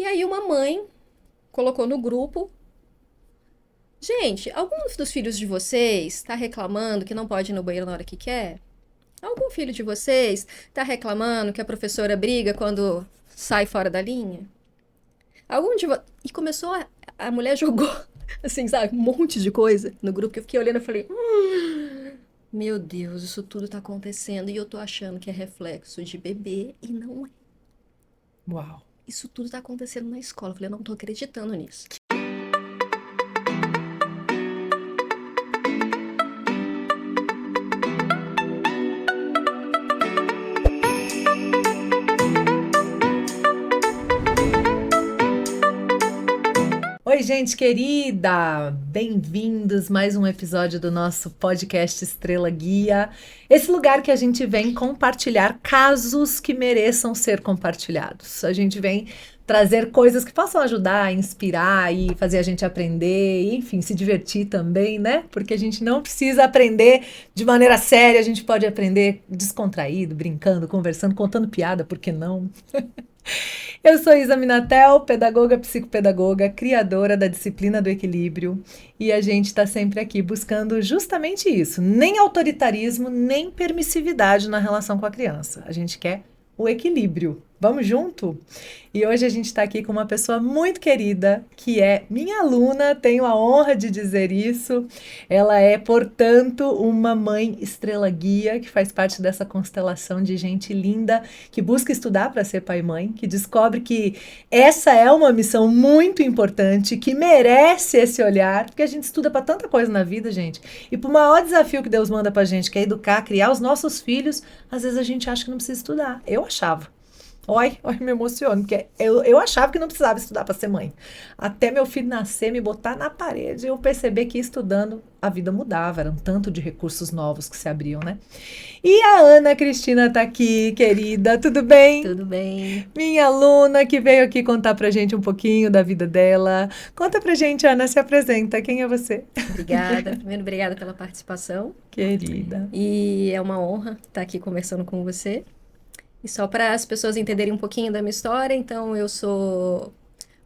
E aí uma mãe colocou no grupo: gente, algum dos filhos de vocês está reclamando que não pode ir no banheiro na hora que quer? Algum filho de vocês está reclamando que a professora briga quando sai fora da linha? E começou a mulher jogou, assim, sabe, um monte de coisa no grupo que eu fiquei olhando e falei: meu Deus, isso tudo tá acontecendo e eu tô achando que é reflexo de bebê e não é. Uau. Isso tudo tá acontecendo na escola. Eu falei: eu não tô acreditando nisso. Oi, gente querida! Bem-vindos a mais um episódio do nosso podcast Estrela Guia. Esse lugar que a gente vem compartilhar casos que mereçam ser compartilhados. A gente vem trazer coisas que possam ajudar, inspirar e fazer a gente aprender, e, enfim, se divertir também, né? Porque a gente não precisa aprender de maneira séria, a gente pode aprender descontraído, brincando, conversando, contando piada, por que não? Eu sou Isa Minatel, pedagoga, psicopedagoga, criadora da disciplina do equilíbrio, e a gente está sempre aqui buscando justamente isso, nem autoritarismo, nem permissividade na relação com a criança. A gente quer o equilíbrio. Vamos junto? E hoje a gente está aqui com uma pessoa muito querida, que é minha aluna, tenho a honra de dizer isso. Ela é, portanto, uma mãe estrela guia, que faz parte dessa constelação de gente linda, que busca estudar para ser pai e mãe, que descobre que essa é uma missão muito importante, que merece esse olhar, porque a gente estuda para tanta coisa na vida, gente. E para o maior desafio que Deus manda para a gente, que é educar, criar os nossos filhos, às vezes a gente acha que não precisa estudar. Eu achava. Oi, me emociono, porque eu achava que não precisava estudar para ser mãe. Até meu filho nascer, me botar na parede, eu perceber que estudando a vida mudava, era um tanto de recursos novos que se abriam, né? E a Ana Cristina tá aqui, querida, tudo bem? Tudo bem. Minha aluna que veio aqui contar pra gente um pouquinho da vida dela. Conta pra gente, Ana, se apresenta, quem é você? Obrigada. Primeiro, obrigada pela participação. Querida. E é uma honra estar aqui conversando com você. E só para as pessoas entenderem um pouquinho da minha história, então eu sou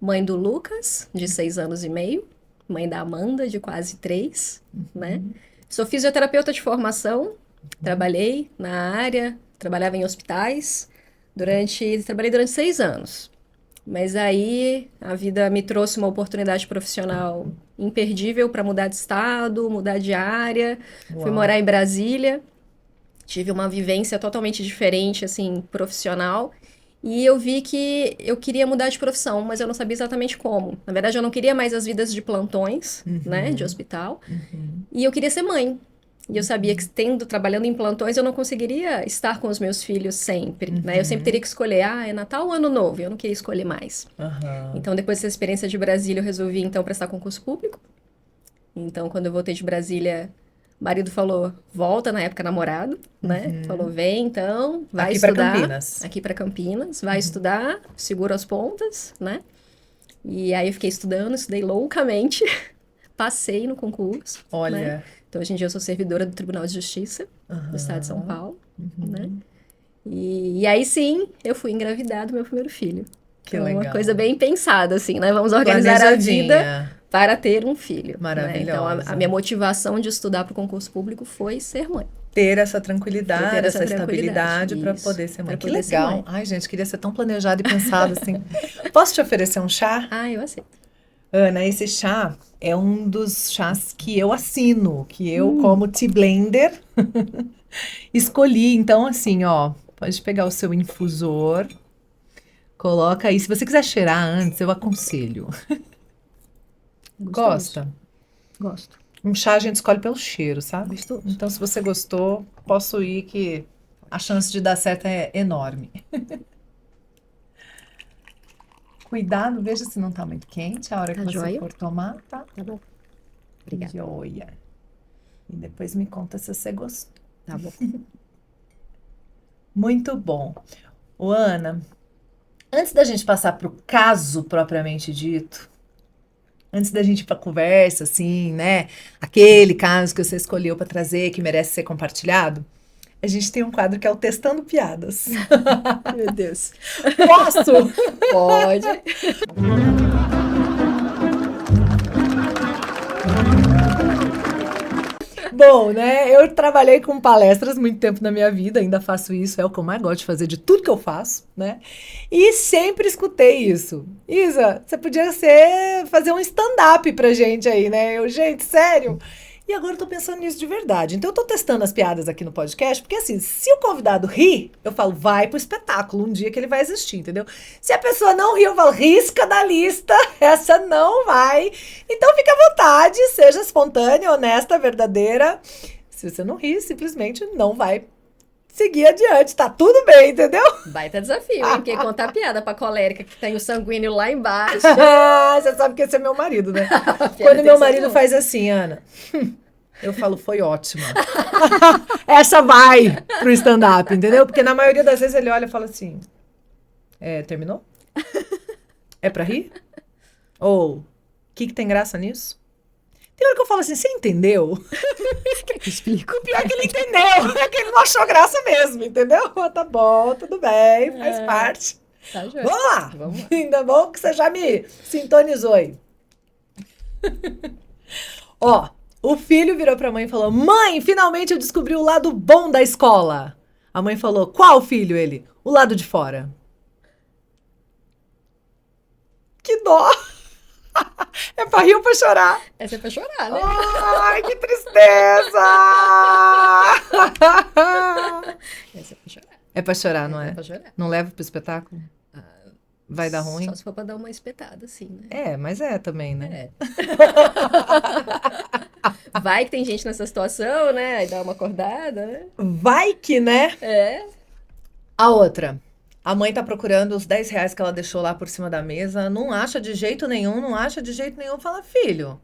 mãe do Lucas, de 6 anos e meio, mãe da Amanda, de quase 3, né? Sou fisioterapeuta de formação, trabalhei na área, trabalhava em hospitais, trabalhei durante 6 anos. Mas aí a vida me trouxe uma oportunidade profissional imperdível para mudar de estado, mudar de área, fui Uau. morar em Brasília. Tive uma vivência totalmente diferente, assim, profissional. E eu vi que eu queria mudar de profissão, mas eu não sabia exatamente como. Na verdade, eu não queria mais as vidas de plantões, né, de hospital. E eu queria ser mãe. E eu sabia que trabalhando em plantões, eu não conseguiria estar com os meus filhos sempre, né? Eu sempre teria que escolher, é Natal ou Ano Novo? Eu não queria escolher mais. Então, depois dessa experiência de Brasília, eu resolvi, então, prestar concurso público. Então, quando eu voltei de Brasília, o marido falou: volta, na época namorado, né? Falou: vem então, vai Aqui pra estudar. Campinas. Aqui para Campinas, vai estudar, segura as pontas, né? E aí eu fiquei estudando, estudei loucamente, passei no concurso, né? Olha. Então hoje em dia eu sou servidora do Tribunal de Justiça do Estado de São Paulo, né? E aí sim, eu fui engravidar do meu primeiro filho. Que Então, legal. uma coisa bem pensada, assim, né? Vamos organizar a vida Planejadinha. para ter um filho. Né? Maravilhosa. Então, a minha motivação de estudar para o concurso público foi ser mãe. Ter essa tranquilidade, Ter essa estabilidade para isso, poder ser mãe. pra Que poder ser legal. mãe. Ai, gente, queria ser tão planejado e pensado assim. Posso te oferecer um chá? Ah, eu aceito. Ana, esse chá é um dos chás que eu assino, que eu, como tea blender, escolhi. Então, assim, ó, pode pegar o seu infusor, coloca aí. Se você quiser cheirar antes, eu aconselho. Gosta? Gosto. Um chá a gente escolhe pelo cheiro, sabe? Gostoso. Então, se você gostou, posso ir que a chance de dar certo é enorme. Cuidado, veja se não tá muito quente a hora que Tá você joia? for tomar, tá? Tá bom. Obrigada. Joia. E depois me conta se você gostou. Tá bom. Muito bom. Ô, Ana, antes da gente passar pro caso propriamente dito, antes da gente ir pra conversa, assim, né? Aquele caso que você escolheu para trazer, que merece ser compartilhado, A gente tem um quadro que é o Testando Piadas. Meu Deus. Posso? Pode. Bom, né? Eu trabalhei com palestras muito tempo na minha vida, ainda faço isso, é o que eu mais gosto de fazer de tudo que eu faço, né? E sempre escutei isso. Isa, você podia fazer um stand-up pra gente aí, né? Gente, sério? E agora eu tô pensando nisso de verdade. Então eu tô testando as piadas aqui no podcast, porque assim, se o convidado ri, eu falo, vai pro espetáculo, um dia que ele vai existir, entendeu? Se a pessoa não ri, eu falo, risca da lista, essa não vai. Então fica à vontade, seja espontânea, honesta, verdadeira. Se você não ri, simplesmente não vai seguir adiante, tá tudo bem, entendeu? Baita desafio, hein? Porque contar piada pra colérica que tem o sanguíneo lá embaixo. Você sabe que esse é meu marido, né? Quando meu marido faz assim, Ana, eu falo, foi ótima. Essa vai pro stand-up, entendeu? Porque na maioria das vezes ele olha e fala assim, terminou? É pra rir? Ou, o que tem graça nisso? Tem hora que eu falo assim, você entendeu? Quer que eu explico? O pior é que ele entendeu, é que ele não achou graça mesmo, entendeu? Tá bom, tudo bem, faz parte. Tá, joia. Vamos lá. Vamos lá. Ainda bom que você já me sintonizou aí. Ó, o filho virou pra mãe e falou, mãe, finalmente eu descobri o lado bom da escola. A mãe falou, qual filho? Ele, o lado de fora. Que dó. É pra rir ou pra chorar? Essa é pra chorar, né? Ai, que tristeza! Essa é pra chorar. É pra chorar, não É é? pra chorar. Não leva pro espetáculo? Vai dar ruim? Só se for pra dar uma espetada, assim, né? Mas é também, né? É. Vai que tem gente nessa situação, né? Aí dá uma acordada, né? Vai que, né? É. A outra. A mãe tá procurando os 10 reais que ela deixou lá por cima da mesa. Não acha de jeito nenhum, não acha de jeito nenhum. Fala, filho,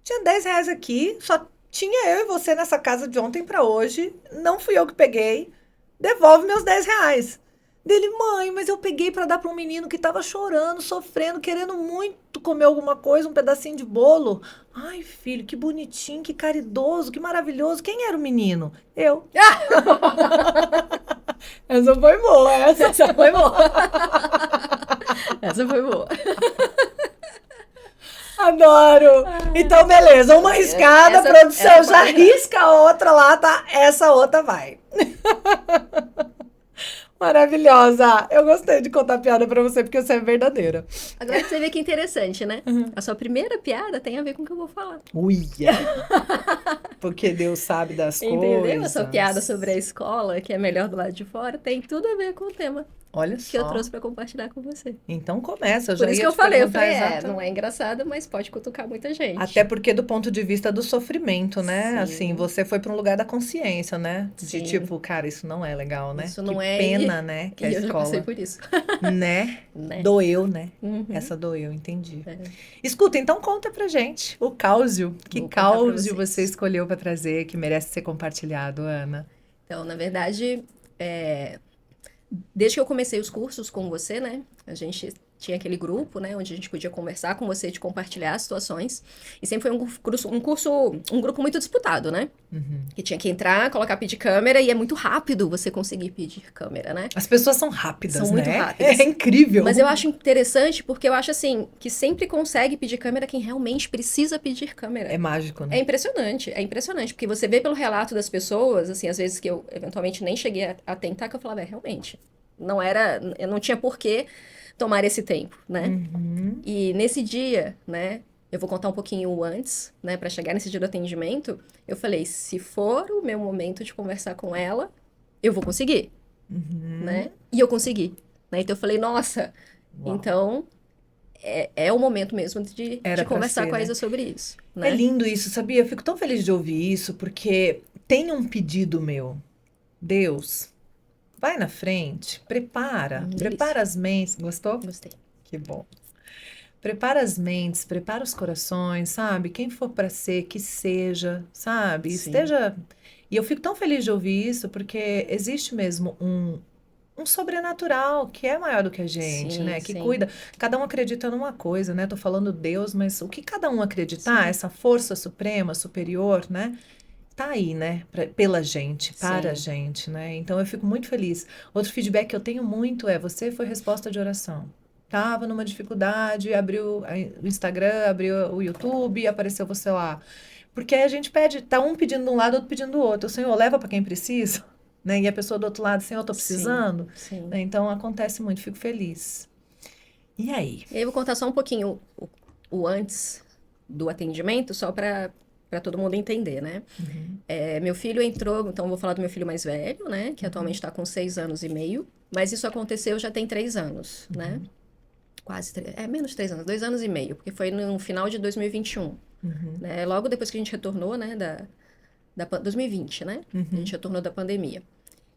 tinha 10 reais aqui, só tinha eu e você nessa casa de ontem pra hoje. Não fui eu que peguei. Devolve meus 10 reais. Dele, mãe, mas eu peguei pra dar pra um menino que tava chorando, sofrendo, querendo muito comer alguma coisa, um pedacinho de bolo. Ai, filho, que bonitinho, que caridoso, que maravilhoso. Quem era o menino? Eu. Essa foi boa, essa. Essa foi boa. Essa foi boa. Adoro. Então, beleza, uma riscada, Essa- produção essa já pode- risca a outra lá, tá? Essa outra vai. Maravilhosa. Eu gostei de contar piada pra você, porque você é verdadeira. Agora você vê que interessante, né? A sua primeira piada tem a ver com o que eu vou falar. Uia. Porque Deus sabe das Entendeu? coisas. A sua piada sobre a escola, que é melhor do lado de fora, tem tudo a ver com o tema Olha que eu só. trouxe pra compartilhar com você. Então começa, eu já Por isso ia que eu te falei, perguntar não exatamente. é engraçado, mas pode cutucar muita gente. Até porque do ponto de vista do sofrimento, né? Sim. Assim, você foi para um lugar da consciência, né? De Sim. tipo, cara, isso não é legal, né? Isso Que não é, pena, né? Que a E eu já passei escola, por isso. né? Né? Doeu, né? Uhum. Essa doeu, entendi. É. Escuta, então conta pra gente o cáusio. Que Vou contar pra cáusio vocês. você escolheu pra trazer que merece ser compartilhado, Ana? Então, na verdade, desde que eu comecei os cursos com você, né? A gente tinha aquele grupo, né? Onde a gente podia conversar com você, de compartilhar as situações. E sempre foi um grupo muito disputado, né? Uhum. Que tinha que entrar, colocar pedir câmera, e é muito rápido você conseguir pedir câmera, né? As pessoas são rápidas, São muito né? rápidas. É incrível. Mas eu acho interessante porque eu acho assim, que sempre consegue pedir câmera quem realmente precisa pedir câmera. É mágico, É né? impressionante, porque você vê pelo relato das pessoas, assim, às vezes que eu eventualmente nem cheguei a tentar, que eu falava, realmente, eu não tinha por que tomar esse tempo, né? Uhum. E nesse dia, né, eu vou contar um pouquinho antes, né, para chegar nesse dia do atendimento, eu falei, se for o meu momento de conversar com ela, eu vou conseguir, Uhum. né? E eu consegui, né? Então eu falei, nossa, Uau. então é o momento mesmo de Era pra conversar ser, com a né? Isa sobre isso, É né? lindo isso, sabia? Eu fico tão feliz de ouvir isso, porque tem um pedido meu. Deus, vai na frente, prepara Delícia. as mentes. Gostou? Gostei. Que bom. Prepara as mentes, prepara os corações, sabe? Quem for para ser, que seja, sabe? Sim. Esteja. E eu fico tão feliz de ouvir isso, porque existe mesmo um sobrenatural que é maior do que a gente, Sim, né? Que sim. cuida. Cada um acredita numa coisa, né? Tô falando Deus, mas o que cada um acreditar, Sim. essa força suprema, superior, né? tá aí, né? Pela gente, para a Sim, gente, né? Então eu fico muito feliz. Outro feedback que eu tenho muito é: você foi resposta de oração. Tava numa dificuldade, abriu o Instagram, abriu o YouTube, apareceu você lá. Porque aí a gente pede, tá um pedindo de um lado, outro pedindo do outro. O Senhor leva para quem precisa, né? E a pessoa do outro lado, Senhor, eu tô sim, precisando. sim. Né? Então acontece muito, fico feliz. E aí? E aí eu vou contar só um pouquinho o antes do atendimento, só para todo mundo entender, né? Uhum, Meu filho entrou, então eu vou falar do meu filho mais velho, né? Que atualmente uhum, está com 6 anos e meio, mas isso aconteceu já tem 3 anos, né? uhum, Quase três, menos de 3 anos, 2 anos e meio, porque foi no final de 2021, uhum, né? Logo depois que a gente retornou, né? 2020, né? A gente uhum, retornou da pandemia.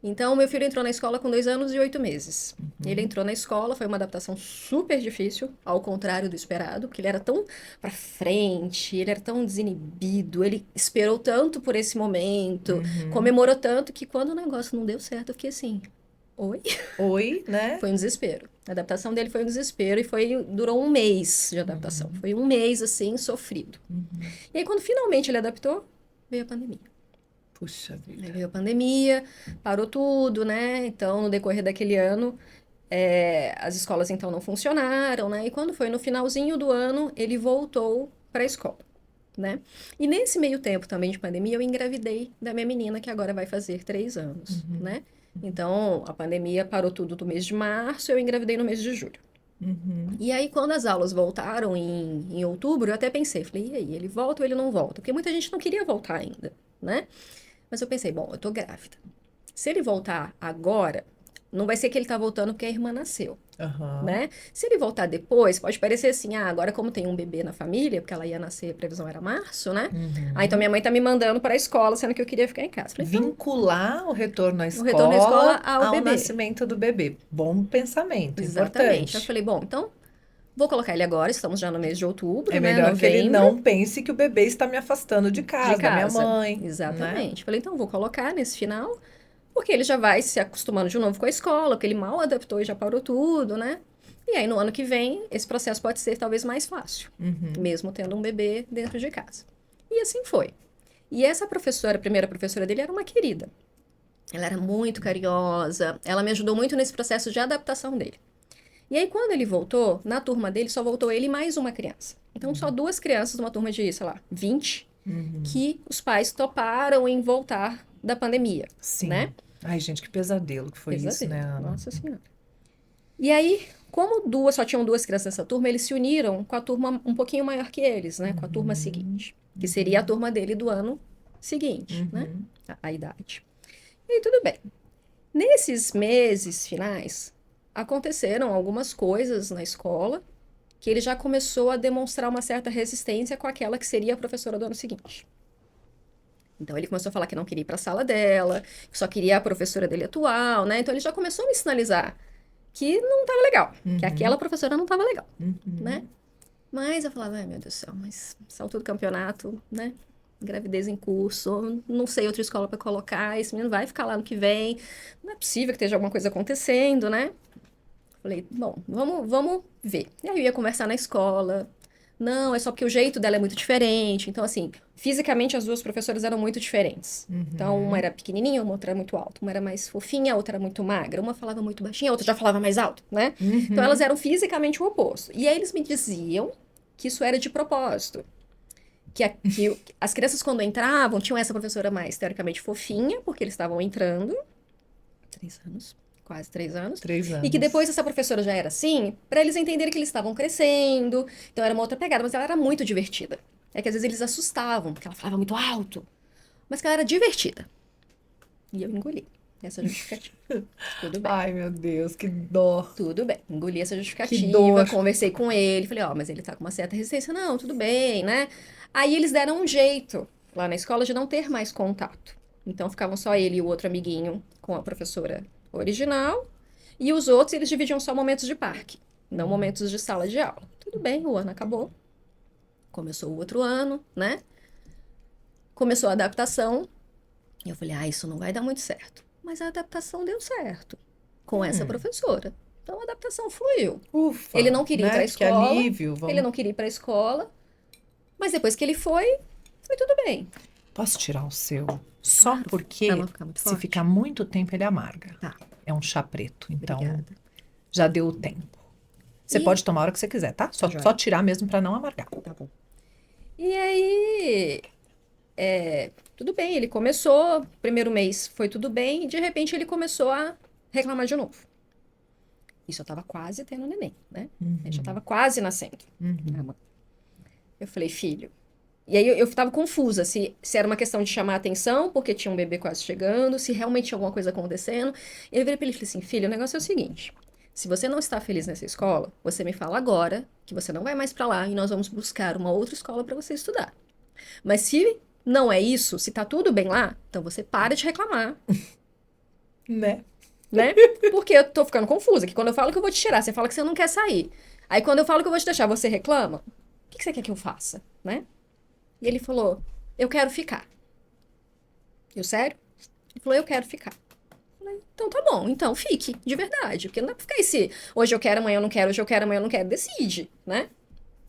Então, meu filho entrou na escola com 2 anos e 8 meses. Ele uhum, entrou na escola, foi uma adaptação super difícil, ao contrário do esperado, porque ele era tão pra frente, ele era tão desinibido, ele esperou tanto por esse momento, uhum. comemorou tanto que quando o negócio não deu certo, eu fiquei assim, oi? Oi, né? Foi um desespero. A adaptação dele foi um desespero e durou um mês de adaptação. Uhum, Foi um mês, assim, sofrido. uhum. E aí, quando finalmente ele adaptou, veio a pandemia. Puxa Aí vida. veio a pandemia, parou tudo, né? Então, no decorrer daquele ano, as escolas então não funcionaram, né? E quando foi no finalzinho do ano, ele voltou para a escola, né? E nesse meio tempo também de pandemia, eu engravidei da minha menina, que agora vai fazer 3 anos, Uhum, né? Então, a pandemia parou tudo do mês de março, eu engravidei no mês de julho. uhum, E aí, quando as aulas voltaram em outubro, eu até pensei, falei, e aí, ele volta ou ele não volta? Porque muita gente não queria voltar ainda, né? Mas eu pensei, bom, eu tô grávida. Se ele voltar agora, não vai ser que ele tá voltando porque a irmã nasceu, aham, né? Se ele voltar depois, pode parecer assim, agora como tem um bebê na família, porque ela ia nascer, a previsão era março, né? Então uhum. minha mãe tá me mandando para a escola, sendo que eu queria ficar em casa. Falei, então, Vincular o retorno à o retorno à escola escola ao ao bebê. nascimento do bebê. Bom pensamento, Exatamente. Aí eu importante. falei, bom, então vou colocar ele agora, estamos já no mês de É outubro, né? melhor que ele Novembro, não pense que o bebê está me afastando de de casa, da minha casa. mãe, né? Exatamente. Falei, então vou colocar nesse final, porque ele já vai se acostumando de novo com a escola, porque ele mal adaptou e já parou tudo, né? E aí, no ano que vem, esse processo pode ser talvez mais fácil, Uhum, mesmo tendo um bebê dentro de casa. E assim foi. E essa professora, a primeira professora dele, era uma querida. Ela era muito carinhosa, ela me ajudou muito nesse processo de adaptação dele. E aí, quando ele voltou, na turma dele só voltou ele e mais uma criança. Então, só duas crianças numa turma de, sei lá, 20, uhum. que os pais toparam em voltar da pandemia, Sim. né? Ai, gente, que pesadelo que foi isso, Pesadelo, né, Ana? nossa senhora. E aí, como só tinham duas crianças nessa turma, eles se uniram com a turma um pouquinho maior que eles, né? Com a turma Uhum, seguinte, que seria a uhum, turma dele do ano seguinte, né? uhum, A idade. E aí, tudo bem. Nesses meses finais, aconteceram algumas coisas na escola que ele já começou a demonstrar uma certa resistência com aquela que seria a professora do ano seguinte. Então ele começou a falar que não queria ir para a sala dela, que só queria a professora dele atual, né? Então ele já começou a me sinalizar que não estava legal, que aquela uhum, professora não estava legal, né? uhum. Mas eu falava, ai meu Deus do céu, mas essa altura do campeonato, né? Gravidez em curso, não sei outra escola para colocar, esse menino vai ficar lá no que vem, não é possível que esteja alguma coisa acontecendo, né? Falei, bom, vamos ver. E aí eu ia conversar na escola. Não, é só porque o jeito dela é muito diferente. Então, assim, fisicamente as duas professoras eram muito diferentes. Então, uma Uhum, era pequenininha, uma outra era muito alta. Uma era mais fofinha, a outra era muito magra. Uma falava muito baixinha, a outra já falava mais alto, né? Então, elas uhum. eram fisicamente o oposto. E aí eles me diziam que isso era de propósito. Que as crianças, quando entravam, tinham essa professora mais, teoricamente, fofinha, porque eles estavam entrando. 3 anos, quase 3 anos. Três E que depois anos. essa professora já era assim, para eles entenderem que eles estavam crescendo. Então era uma outra pegada, mas ela era muito divertida. É que às vezes eles assustavam, porque ela falava muito alto, mas que ela era divertida. E eu engoli essa justificativa. Tudo bem. Ai, meu Deus, que dó, Tudo bem, engoli essa que justificativa, dor. conversei com ele, falei, ó, mas ele tá com uma certa resistência. Não, tudo bem, né? Aí eles deram um jeito lá na escola de não ter mais contato. Então ficavam só ele e o outro amiguinho com a professora original, e os outros eles dividiam só momentos de parque, não momentos de sala de aula. Tudo bem, o ano acabou, começou o outro ano, né? Começou a adaptação, e eu falei, isso não vai dar muito certo. Mas a adaptação deu certo com essa Hum, professora. Então a adaptação fluiu. Ele ufa, não queria ir para a né? Que escola, alívio, ele vamos. não queria ir para a escola, mas depois que ele foi tudo bem. Posso tirar o seu? Só Claro, porque pra não ficar muito se forte. ficar muito tempo ele amarga. Tá, É um chá preto, então obrigada. já deu o tempo. Você E- pode tomar a hora que você quiser, tá? Joia. Só tirar mesmo pra não amargar. Tá bom. E aí, tudo bem, ele começou, primeiro mês foi tudo bem, e de repente ele começou a reclamar de novo. Isso eu tava quase tendo neném, né? Ele já tava quase nascendo. Eu falei, filho. E aí eu tava confusa se era uma questão de chamar a atenção, porque tinha um bebê quase chegando, se realmente tinha alguma coisa acontecendo. E eu virei pra ele e falei assim, filho, o negócio é o seguinte. Se você não está feliz nessa escola, você me fala agora que você não vai mais pra lá e nós vamos buscar uma outra escola pra você estudar. Mas se não é isso, se tá tudo bem lá, então você para de reclamar, Né? né? Porque eu tô ficando confusa, que quando eu falo que eu vou te tirar, você fala que você não quer sair. Aí quando eu falo que eu vou te deixar, você reclama? O que você quer que eu faça, né? E ele falou, eu quero ficar. Eu, sério? Ele falou, eu quero ficar. Eu falei, então tá bom, então fique, de verdade. Porque não dá pra ficar esse, hoje eu quero, amanhã eu não quero, hoje eu quero, amanhã eu não quero. Decide, né?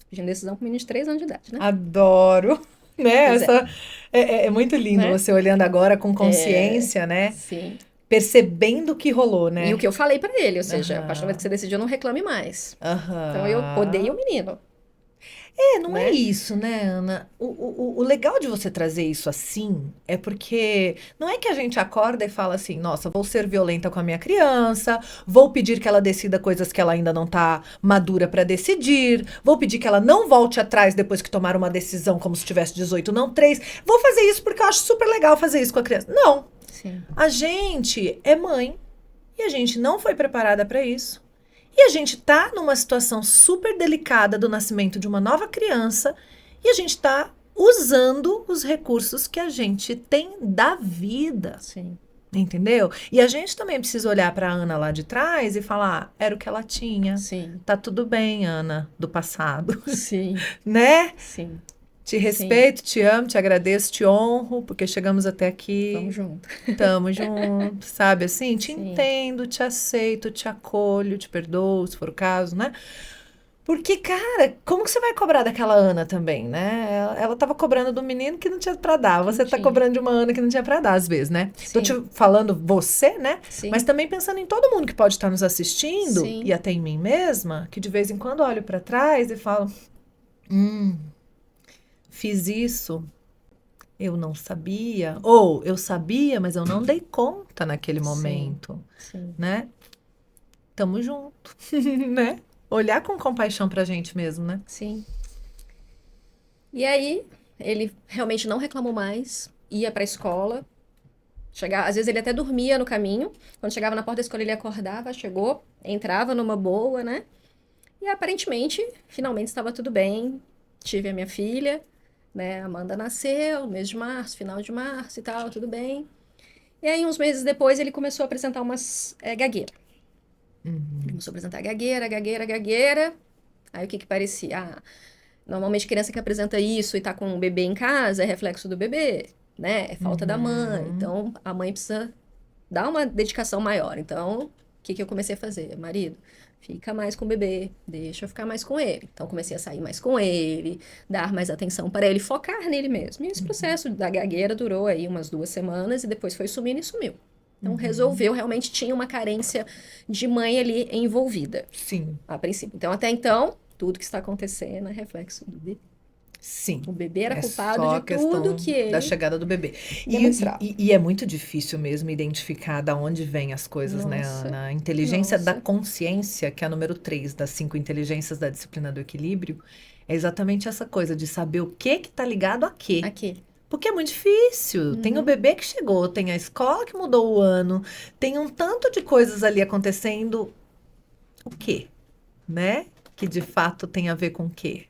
Pedindo decisão pro menino de 3 anos de idade, né? Adoro. Né? Pois é. É muito lindo Né? você olhando agora com consciência, né? Sim. Percebendo o que rolou, né? E o que eu falei pra ele, ou seja, a partir do Aham. momento que você decidiu, não reclame mais. Então eu Aham. odeio o menino, Não é né? isso, né, Ana? O legal de você trazer isso assim é porque não é que a gente acorda e fala assim, nossa, vou ser violenta com a minha criança, vou pedir que ela decida coisas que ela ainda não tá madura para decidir, vou pedir que ela não volte atrás depois que tomar uma decisão como se tivesse 18, não 3. Vou fazer isso porque eu acho super legal fazer isso com a criança. Não, Sim. a gente é mãe e a gente não foi preparada para isso. E a gente tá numa situação super delicada do nascimento de uma nova criança e a gente tá usando os recursos que a gente tem da vida, Sim. entendeu? E a gente também precisa olhar para Ana lá de trás e falar, era o que ela tinha. Sim. Tá tudo bem, Ana, do passado, Sim. né? Sim. Te respeito, te amo, te agradeço, te honro, porque chegamos até aqui. Vamos junto. Tamo junto, sabe assim? Te Sim. entendo, te aceito, te acolho, te perdoo, se for o caso, né? Porque, cara, como que você vai cobrar daquela Ana também, né? Ela tava cobrando do menino que não tinha pra dar. Você tá tinha. cobrando de uma Ana que não tinha pra dar, às vezes, né? Tô te Sim. falando você, né? Sim. Mas também pensando em todo mundo que pode estar nos assistindo, Sim. e até em mim mesma, que de vez em quando olho pra trás e falo, fiz isso, eu não sabia, ou eu sabia, mas eu não dei conta naquele Sim. momento, Sim. né? Tamo junto, né? Olhar com compaixão pra gente mesmo, né? Sim. E aí, ele realmente não reclamou mais, ia pra escola. Às vezes ele até dormia no caminho. Quando chegava na porta da escola, ele acordava, chegou, entrava numa boa, né? E aparentemente, finalmente estava tudo bem. Tive a minha filha, né? Amanda nasceu, mês de março, final de março e tal, tudo bem. E aí, uns meses depois, ele começou a apresentar umas gagueira. Ele começou a apresentar gagueira. Aí o que parecia? Ah, normalmente criança que apresenta isso e tá com um bebê em casa é reflexo do bebê, né? É falta da mãe. Então, a mãe precisa dar uma dedicação maior. Então, o que eu comecei a fazer? Marido, fica mais com o bebê, deixa eu ficar mais com ele. Então, comecei a sair mais com ele, dar mais atenção para ele, focar nele mesmo. E esse processo da gagueira durou aí umas 2 semanas e depois foi sumindo e sumiu. Então, resolveu, realmente tinha uma carência de mãe ali envolvida, Sim, a princípio. Então, até então, tudo que está acontecendo é reflexo do bebê. sim. O bebê era É culpado só a de tudo questão que ele da chegada do bebê. demonstrava. E é muito difícil mesmo identificar da onde vêm as coisas, né, Nossa, Ana? A inteligência da nossa. consciência, que é a número 3 das 5 inteligências da disciplina do equilíbrio, é exatamente essa coisa de saber o que tá ligado a quê. Aqui. Porque é muito difícil. Tem o bebê que chegou, tem a escola que mudou o ano, tem um tanto de coisas ali acontecendo. O quê? Né? Que de fato tem a ver com o quê?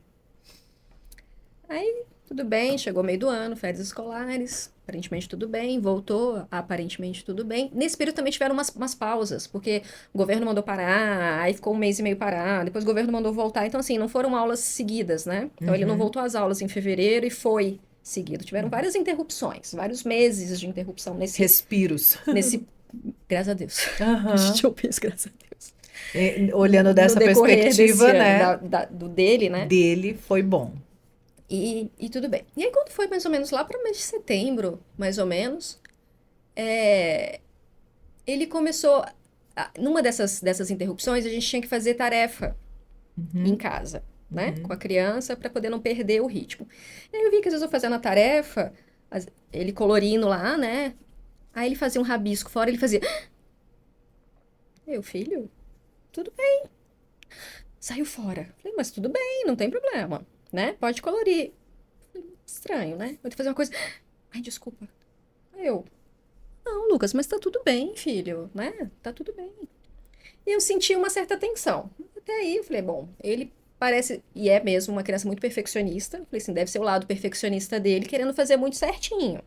Aí, tudo bem, chegou meio do ano, férias escolares, aparentemente tudo bem, voltou, aparentemente tudo bem. Nesse período também tiveram umas pausas, porque o governo mandou parar, aí ficou um mês e meio parado, depois o governo mandou voltar. Então, assim, não foram aulas seguidas, né? Então, ele não voltou às aulas em fevereiro e foi seguido. Tiveram várias interrupções, vários meses de interrupção Respiros. Graças a Deus. Aham. A gente ouviu isso, graças a Deus. Olhando dessa No decorrer perspectiva, desse ano, né? do dele, né? Dele foi bom. E tudo bem. E aí, quando foi mais ou menos lá para o mês de setembro, mais ou menos, é, ele começou. Numa dessas interrupções, a gente tinha que fazer tarefa em Uhum, casa, né? Com a uhum. criança, para poder não perder o ritmo. E aí eu vi que às vezes eu fazendo a tarefa, ele colorindo lá, né? Aí ele fazia um rabisco fora, ele fazia. Eu, filho, tudo bem. Saiu fora. Falei, mas tudo bem, não tem problema, né? Pode colorir. Estranho, né? Eu tenho que fazer uma coisa. Ai, desculpa. Aí eu, não, Lucas, mas tá tudo bem, filho, né? Tá tudo bem. E eu senti uma certa tensão. Até aí, eu falei, bom, ele parece, e é mesmo uma criança muito perfeccionista. Eu falei assim, deve ser o lado perfeccionista dele, querendo fazer muito certinho,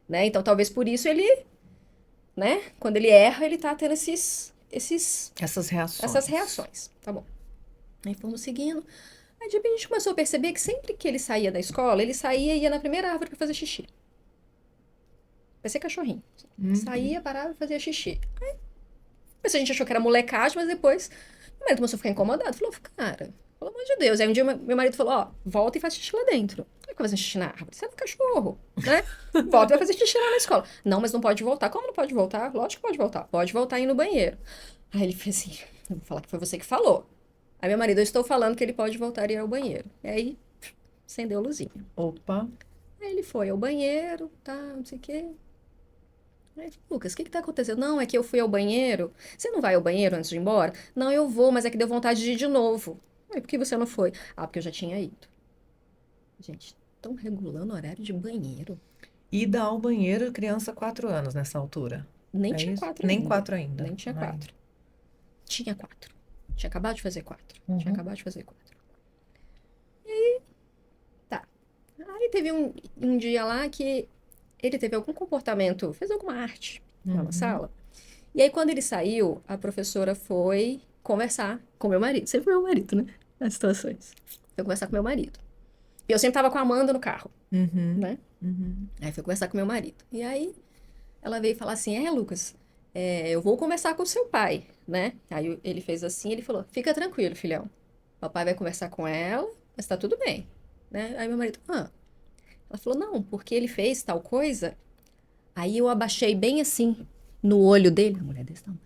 né? Então, talvez por isso ele, né? Quando ele erra, ele tá tendo Essas essas reações. reações. Tá bom. Aí fomos seguindo. Aí, de repente, a gente começou a perceber que sempre que ele saía da escola, ele saía e ia na primeira árvore pra fazer xixi. Parecia cachorrinho. Uhum. Saía, parava e fazia xixi. Mas a gente achou que era molecagem, mas depois meu marido começou a ficar incomodado. Falou, cara, pelo amor de Deus. Aí um dia meu marido falou, ó, volta e faz xixi lá dentro. Como é que vai fazer xixi na árvore? Você é um cachorro, né? Volta e vai fazer xixi lá na escola. Não, mas não pode voltar. Como não pode voltar? Lógico que pode voltar. Pode voltar e ir no banheiro. Aí ele fez assim, eu vou falar que foi você que falou. Aí meu marido, eu estou falando que ele pode voltar e ir ao banheiro. E aí, acendeu a luzinha. Opa. Aí ele foi ao banheiro, tá, não sei o quê. Aí, Lucas, o que que tá acontecendo? Não, é que eu fui ao banheiro. Você não vai ao banheiro antes de ir embora? Não, eu vou, mas é que deu vontade de ir de novo. Aí, por que você não foi? Ah, porque eu já tinha ido. Gente, estão regulando o horário de banheiro. Ida ao banheiro, criança 4 anos nessa altura. Nem É tinha isso? quatro Nem ainda. 4 ainda. Nem tinha Ai. quatro. Tinha quatro. Tinha acabado de fazer quatro. Tinha Uhum. acabado de fazer quatro. Tá. Aí teve um dia lá que ele teve algum comportamento, fez alguma arte lá na Uhum. sala. E aí, quando ele saiu, a professora foi conversar com meu marido. Sempre meu marido, né? Nas situações. Foi conversar com meu marido. E eu sempre tava com a Amanda no carro, Uhum. né? Uhum. Aí foi conversar com meu marido. E aí, ela veio falar assim: Lucas, eu vou conversar com o seu pai, né? Aí ele fez assim, ele falou: fica tranquilo, filhão. Papai vai conversar com ela, mas tá tudo bem, né? Aí meu marido: ela falou: não, porque ele fez tal coisa. Aí eu abaixei bem assim no olho dele, a mulher desse tamanho.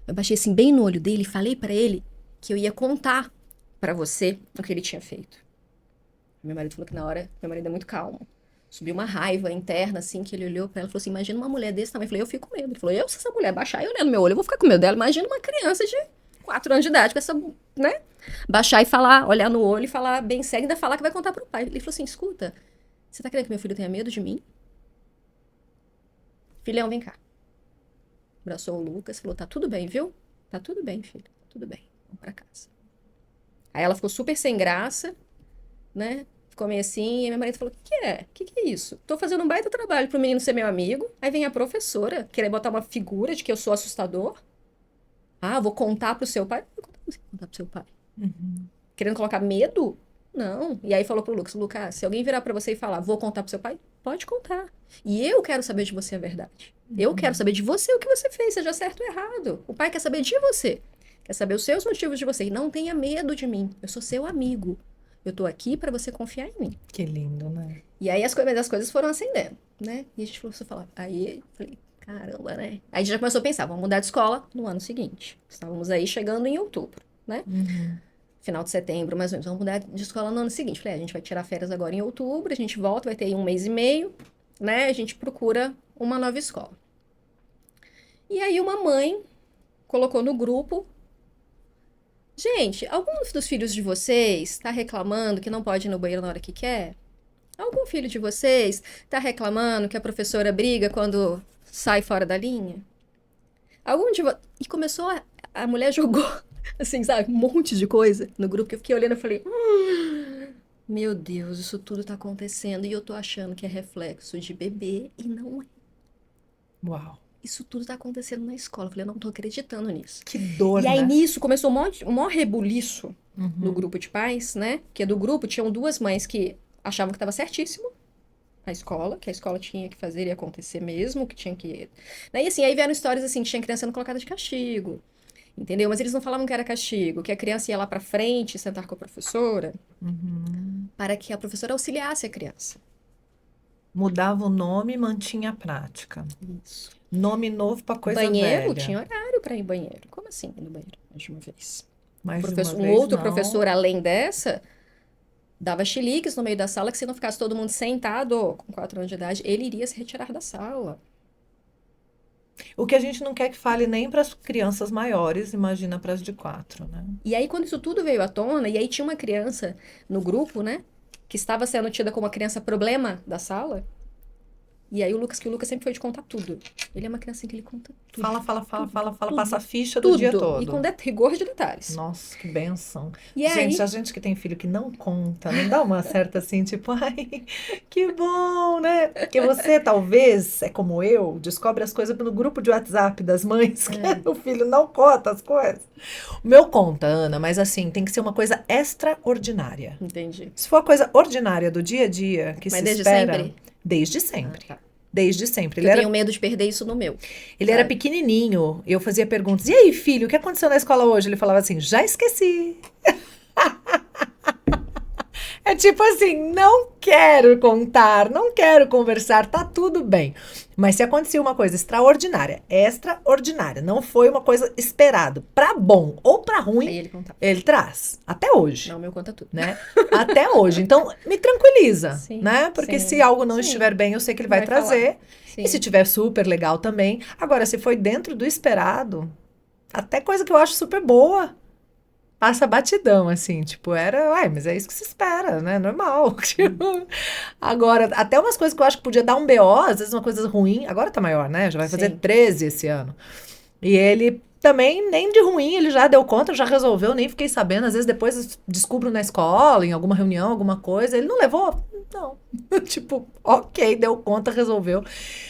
Eu abaixei assim bem no olho dele e falei pra ele que eu ia contar pra você o que ele tinha feito. Meu marido falou que na hora, meu marido é muito calmo. Subiu uma raiva interna, assim, que ele olhou pra ela e falou assim: imagina uma mulher desse tamanho. Eu falei: eu fico com medo. Ele falou: se essa mulher baixar e olhar no meu olho, eu vou ficar com medo dela. Imagina uma criança de 4 anos de idade com essa, né? Baixar e falar, olhar no olho e falar bem sério, ainda falar que vai contar pro pai. Ele falou assim: escuta, você tá querendo que meu filho tenha medo de mim? Filhão, vem cá. Abraçou o Lucas, falou: tá tudo bem, viu? Tá tudo bem, filho. Tá tudo bem. Vamos pra casa. Aí ela ficou super sem graça, né? Ficou meio assim, e meu marido falou: o que que é? O que que é isso? Tô fazendo um baita trabalho pro menino ser meu amigo. Aí vem a professora querer botar uma figura de que eu sou assustador. Ah, vou contar pro seu pai. Como assim contar pro seu pai? Uhum. Querendo colocar medo? Não. E aí falou pro Lucas: Lucas, se alguém virar pra você e falar, vou contar pro seu pai, pode contar. E eu quero saber de você a verdade. Eu quero Uhum. saber de você o que você fez, seja certo ou errado. O pai quer saber de você. Quer saber os seus motivos de você. E não tenha medo de mim. Eu sou seu amigo. Eu tô aqui pra você confiar em mim. Que lindo, né? E aí as coisas foram acendendo, né? E a gente começou a falar. Aí eu falei, caramba, né? Aí a gente já começou a pensar, vamos mudar de escola no ano seguinte. Estávamos aí chegando em outubro, né? Uhum. Final de setembro, mais ou menos. Vamos mudar de escola no ano seguinte. Falei, a gente vai tirar férias agora em outubro, a gente volta, vai ter aí um mês e meio, né? A gente procura uma nova escola. E aí uma mãe colocou no grupo: gente, algum dos filhos de vocês está reclamando que não pode ir no banheiro na hora que quer? Algum filho de vocês está reclamando que a professora briga quando sai fora da linha? Algum de vocês. E começou a mulher jogou, assim, sabe, um monte de coisa no grupo que eu fiquei olhando e falei: meu Deus, isso tudo tá acontecendo e eu tô achando que é reflexo de bebê e não é. Uau. Isso tudo tá acontecendo na escola. Eu falei: eu não tô acreditando nisso. Que dor, E aí né? nisso começou um maior rebuliço no Uhum. grupo de pais, né? Porque do grupo tinham duas mães que achavam que estava certíssimo a escola, que a escola tinha que fazer e acontecer mesmo, que tinha que. Né? E assim, aí vieram histórias assim, que tinha criança sendo colocada de castigo, entendeu? Mas eles não falavam que era castigo, que a criança ia lá pra frente sentar com a professora. Uhum. para que a professora auxiliasse a criança. Mudava o nome e mantinha a prática. Isso. Nome novo para coisa Banheiro, velha. tinha horário para ir no banheiro. Como assim ir no banheiro? Mais de uma vez. Mais de uma Um vez, outro não. professor, além dessa, dava chiliques no meio da sala, que se não ficasse todo mundo sentado com 4 anos de idade, ele iria se retirar da sala. O que a gente não quer que fale nem para as crianças maiores, imagina para as de 4, né? E aí, quando isso tudo veio à tona, e aí tinha uma criança no grupo, né, que estava sendo tida como a criança problema da sala, e aí o Lucas sempre foi de contar tudo. Ele é uma criança que ele conta tudo. Fala, tudo, passa a ficha do dia todo. E com rigor de detalhes. Nossa, que bênção. E Gente, aí, a gente que tem filho que não conta, não dá uma certa assim, tipo, ai, que bom, né? Porque você, talvez, é como eu, descobre as coisas no grupo de WhatsApp das mães, que o filho não conta as coisas. O meu conta, Ana, mas assim, tem que ser uma coisa extraordinária. entendi. Se for a coisa ordinária do dia a dia, que Mas se desde espera... sempre? Desde sempre. Ah, tá. Desde sempre. Eu tenho medo de perder isso no meu. Ele era pequenininho, eu fazia perguntas, e aí, filho, o que aconteceu na escola hoje? Ele falava assim, já esqueci. É tipo assim, não quero contar, não quero conversar, tá tudo bem. Mas se acontecia uma coisa extraordinária, não foi uma coisa esperada, pra bom ou pra ruim, Aí ele contava. ele traz, até hoje. Não, o meu conta tudo. Né? Até hoje. Então, me tranquiliza, Sim, né? Porque sim, se algo não sim. estiver bem, eu sei que ele vai Vai trazer. Sim. E se tiver super legal também. Agora, se foi dentro do esperado, até coisa que eu acho super boa, passa batidão, assim. Tipo, mas é isso que se espera, né? Normal. Agora, até umas coisas que eu acho que podia dar um BO, às vezes uma coisa ruim. Agora tá maior, né? Já vai fazer 13 esse ano. E ele também, nem de ruim, ele já deu conta, já resolveu, nem fiquei sabendo. Às vezes depois descubro na escola, em alguma reunião, alguma coisa. Ele não levou? Não. Tipo, ok, deu conta, resolveu.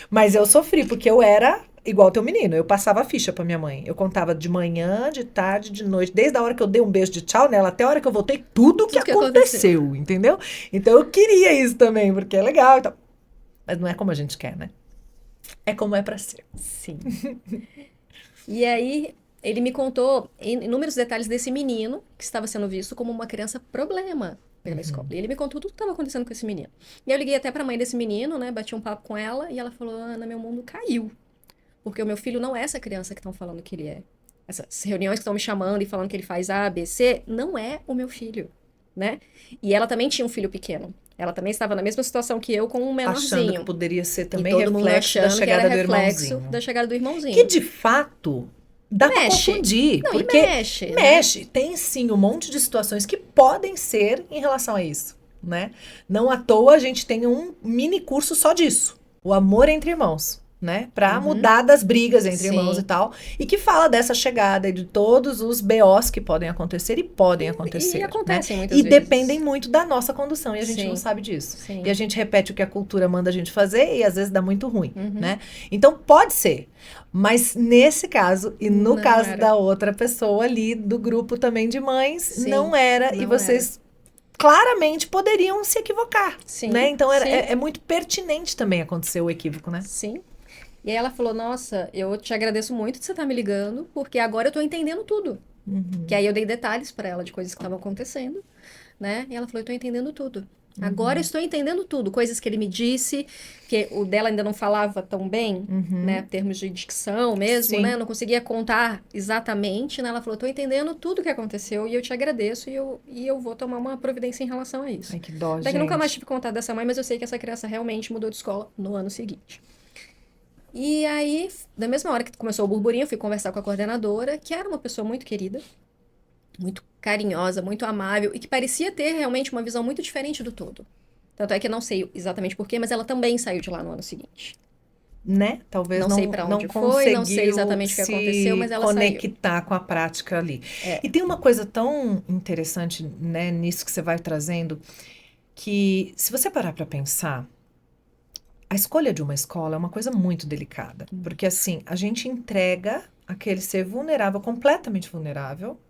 Mas eu sofri, porque eu era igual teu menino. Eu passava a ficha pra minha mãe. Eu contava de manhã, de tarde, de noite. Desde a hora que eu dei um beijo de tchau nela, até a hora que eu voltei, tudo que aconteceu, entendeu? Então eu queria isso também, porque é legal e tal. Mas não é como a gente quer, né? É como é pra ser. Sim. E aí, ele me contou inúmeros detalhes desse menino que estava sendo visto como uma criança problema pela escola. E ele me contou tudo que estava acontecendo com esse menino. E eu liguei até para a mãe desse menino, né? Bati um papo com ela e ela falou: Ana, meu mundo caiu. Porque o meu filho não é essa criança que estão falando que ele é. Essas reuniões que estão me chamando e falando que ele faz A, B, C, não é o meu filho, né? E ela também tinha um filho pequeno. Ela também estava na mesma situação que eu, com um menorzinho. Achando que poderia ser também e todo mundo reflexo da achando que chegada era do reflexo irmãozinho. da chegada do irmãozinho. Que de fato dá pra Mexe. confundir. Não, porque e mexe. mexe. Tem sim um monte de situações que podem ser em relação a isso, né? Não à toa a gente tem um mini curso só disso. O amor entre irmãos. Né, para mudar das brigas entre irmãos e tal, e que fala dessa chegada e de todos os BOs que podem acontecer e podem acontecer. E acontecem muitas e vezes. Dependem muito da nossa condução e a gente não sabe disso. Sim. E a gente repete o que a cultura manda a gente fazer e às vezes dá muito ruim, né? Então pode ser, mas nesse caso e no Não caso era. da outra pessoa ali do grupo também de mães, Sim, não era e vocês claramente poderiam se equivocar, Sim, né? Então sim. é muito pertinente também acontecer o equívoco, né? Sim. E aí ela falou, nossa, eu te agradeço muito de você estar me ligando, porque agora eu tô entendendo tudo. Que aí eu dei detalhes para ela de coisas que estavam acontecendo, né? E ela falou, eu tô entendendo tudo. Agora eu estou entendendo tudo. Coisas que ele me disse, que o dela ainda não falava tão bem, né? Em termos de dicção mesmo, Sim. né? Não conseguia contar exatamente, né? Ela falou, tô entendendo tudo que aconteceu e eu te agradeço e eu vou tomar uma providência em relação a isso. Ai, que dó, Até que gente. nunca mais tive contato dessa mãe, mas eu sei que essa criança realmente mudou de escola no ano seguinte. E aí, da mesma hora que começou o burburinho, eu fui conversar com a coordenadora, que era uma pessoa muito querida, muito carinhosa, muito amável, e que parecia ter realmente uma visão muito diferente do todo. Tanto é que eu não sei exatamente porquê, mas ela também saiu de lá no ano seguinte. Né? Talvez Não não, sei pra onde não foi, não sei conseguiu exatamente o que se aconteceu, mas ela conectar com a prática ali. E tem uma coisa tão interessante, né, nisso que você vai trazendo, que se você parar para pensar, a escolha de uma escola é uma coisa muito delicada. Porque assim, a gente entrega aquele ser vulnerável, completamente vulnerável,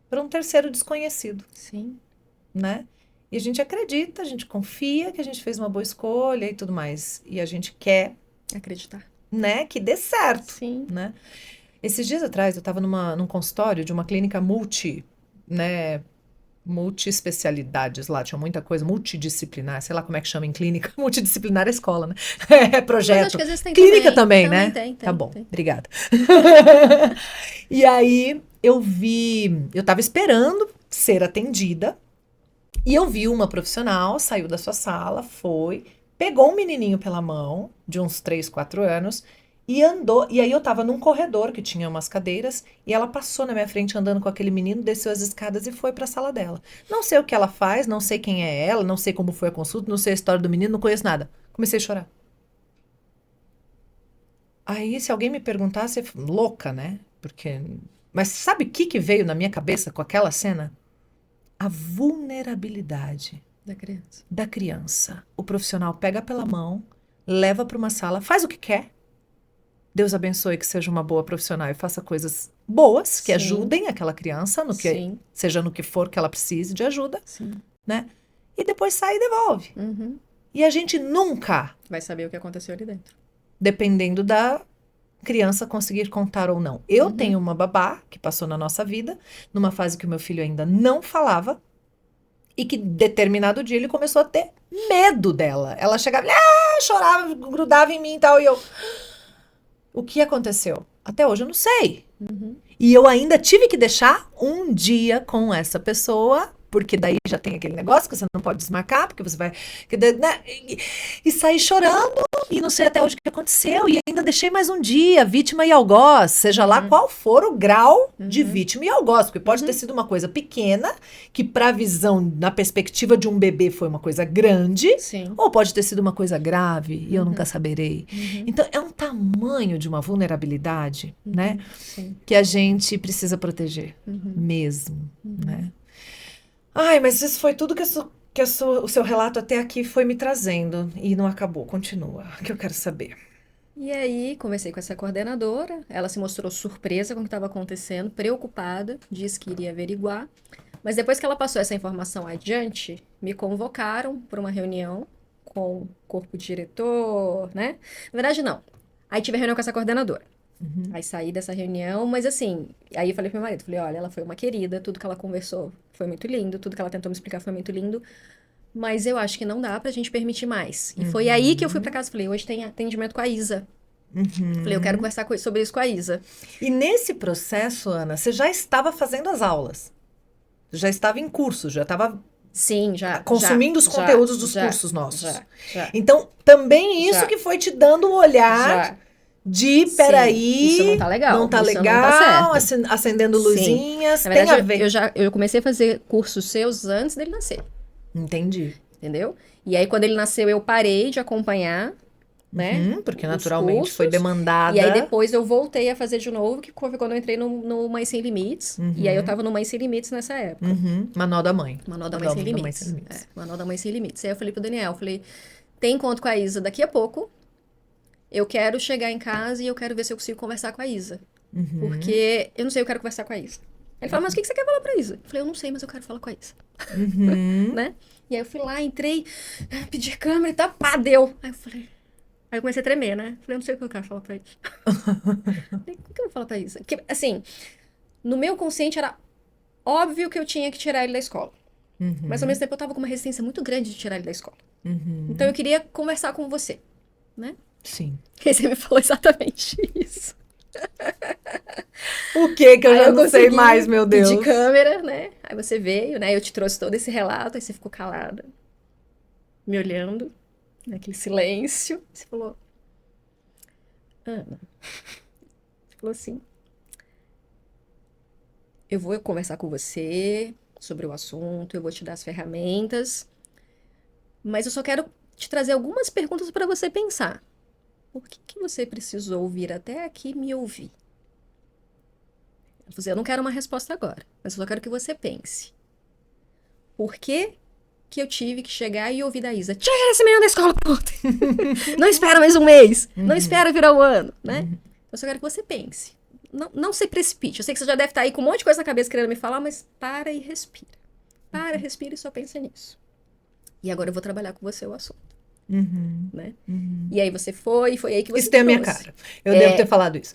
para um terceiro desconhecido. Sim. Né? E a gente acredita, a gente confia que a gente fez uma boa escolha e tudo mais. E a gente quer, Acreditar. né, que dê certo. Sim. Né? Esses dias atrás eu estava num consultório de uma clínica multi, né, multiespecialidades lá, tinha muita coisa, multidisciplinar, sei lá como é que chama em clínica, multidisciplinar é escola, né? É Mas projeto. acho que às vezes tem Clínica também, né? Tem, Tá bom, tem. obrigada. E aí eu tava esperando ser atendida e eu vi uma profissional, saiu da sua sala, pegou um menininho pela mão, de uns 3, 4 anos, e andou. E aí eu tava num corredor que tinha umas cadeiras, e ela passou na minha frente andando com aquele menino, desceu as escadas e foi pra sala dela. Não sei o que ela faz, não sei quem é ela, não sei como foi a consulta, não sei a história do menino, não conheço nada. Comecei a chorar. Aí, se alguém me perguntasse, louca, né? Porque. Mas sabe o que veio na minha cabeça com aquela cena? A vulnerabilidade Da criança. da criança. O profissional pega pela mão, leva para uma sala, faz o que quer. Deus abençoe que seja uma boa profissional e faça coisas boas que Sim. ajudem aquela criança, Sim. seja no que for que ela precise de ajuda, Sim. né? E depois sai e devolve. Uhum. E a gente nunca, Vai saber o que aconteceu ali dentro. dependendo da criança conseguir contar ou não. Eu tenho uma babá que passou na nossa vida, numa fase que o meu filho ainda não falava, e que determinado dia ele começou a ter medo dela. Ela chegava, chorava, grudava em mim e tal, e eu... O que aconteceu? Até hoje eu não sei. Uhum. E eu ainda tive que deixar um dia com essa pessoa, porque daí já tem aquele negócio que você não pode desmarcar, porque você vai... né? E sair chorando, e não sei até hoje o que aconteceu, e ainda deixei mais um dia, vítima e algoz, seja lá qual for o grau de vítima e algoz, porque pode ter sido uma coisa pequena, que pra visão, na perspectiva de um bebê foi uma coisa grande, Sim. ou pode ter sido uma coisa grave, e eu nunca saberei. Então, é um tamanho de uma vulnerabilidade, né? Sim. Que a gente precisa proteger, mesmo, né? Ai, mas isso foi tudo que o seu relato até aqui foi me trazendo. E não acabou, continua, que eu quero saber. E aí, conversei com essa coordenadora, ela se mostrou surpresa com o que estava acontecendo, preocupada, disse que iria averiguar. Mas depois que ela passou essa informação adiante, me convocaram para uma reunião com o corpo diretor, né? Na verdade, não. Aí tive a reunião com essa coordenadora. Aí saí dessa reunião, mas assim, aí eu falei pro meu marido, falei, olha, ela foi uma querida, tudo que ela conversou foi muito lindo, tudo que ela tentou me explicar foi muito lindo, mas eu acho que não dá pra gente permitir mais. E foi aí que eu fui pra casa, falei, hoje tem atendimento com a Isa. Falei, eu quero conversar sobre isso com a Isa. E nesse processo, Ana, você já estava fazendo as aulas? Já estava em curso, já estava Sim, já. consumindo os conteúdos dos cursos nossos. Já. Então, também isso Já. que foi te dando o olhar... Já. De, Sim, peraí, isso não tá legal. não tá isso legal, não tá certo. acendendo luzinhas, Na tem a verdade, ver. eu comecei a fazer cursos seus antes dele nascer, Entendi. entendeu? E aí, quando ele nasceu, eu parei de acompanhar, né? Porque os naturalmente cursos, foi demandada. E aí, depois eu voltei a fazer de novo, que foi quando eu entrei no Mãe Sem Limites. E aí, eu tava no Mãe Sem Limites nessa época. Manual da Mãe. Manual da Mãe Sem Limites. Manual da Mãe Sem Limites. Aí eu falei pro Daniel, tem encontro com a Isa daqui a pouco. Eu quero chegar em casa e eu quero ver se eu consigo conversar com a Isa. Porque eu não sei, eu quero conversar com a Isa. Ele falou, mas o que você quer falar pra Isa? Eu falei, eu não sei, mas eu quero falar com a Isa. Né? E aí eu fui lá, entrei, pedi câmera e tal, pá, deu. Aí eu comecei a tremer, né? Falei, eu não sei o que eu quero falar pra Isa. Falei, o que eu vou falar pra Isa? Porque, assim, no meu consciente era óbvio que eu tinha que tirar ele da escola. Mas ao mesmo tempo eu tava com uma resistência muito grande de tirar ele da escola. Então eu queria conversar com você, né? Sim. E você me falou exatamente isso. O que eu aí já eu não sei mais, meu Deus. De câmera, né? Aí você veio, né? Eu te trouxe todo esse relato, aí você ficou calada, me olhando, naquele silêncio. Você falou, Ana, você falou assim, eu vou conversar com você sobre o assunto, eu vou te dar as ferramentas, mas eu só quero te trazer algumas perguntas para você pensar. Por que você precisou vir até aqui me ouvir? Eu não quero uma resposta agora, mas eu só quero que você pense. Por que eu tive que chegar e ouvir da Isa? Tira esse menino da escola, puta! Não espera mais um mês! Não espera virar um ano, né? Eu só quero que você pense. Não se precipite. Eu sei que você já deve estar aí com um monte de coisa na cabeça querendo me falar, mas para e respira. Para, respira e só pensa nisso. E agora eu vou trabalhar com você o assunto. né? E aí você foi aí que você Isso tem a minha trouxe. cara. Eu devo ter falado isso.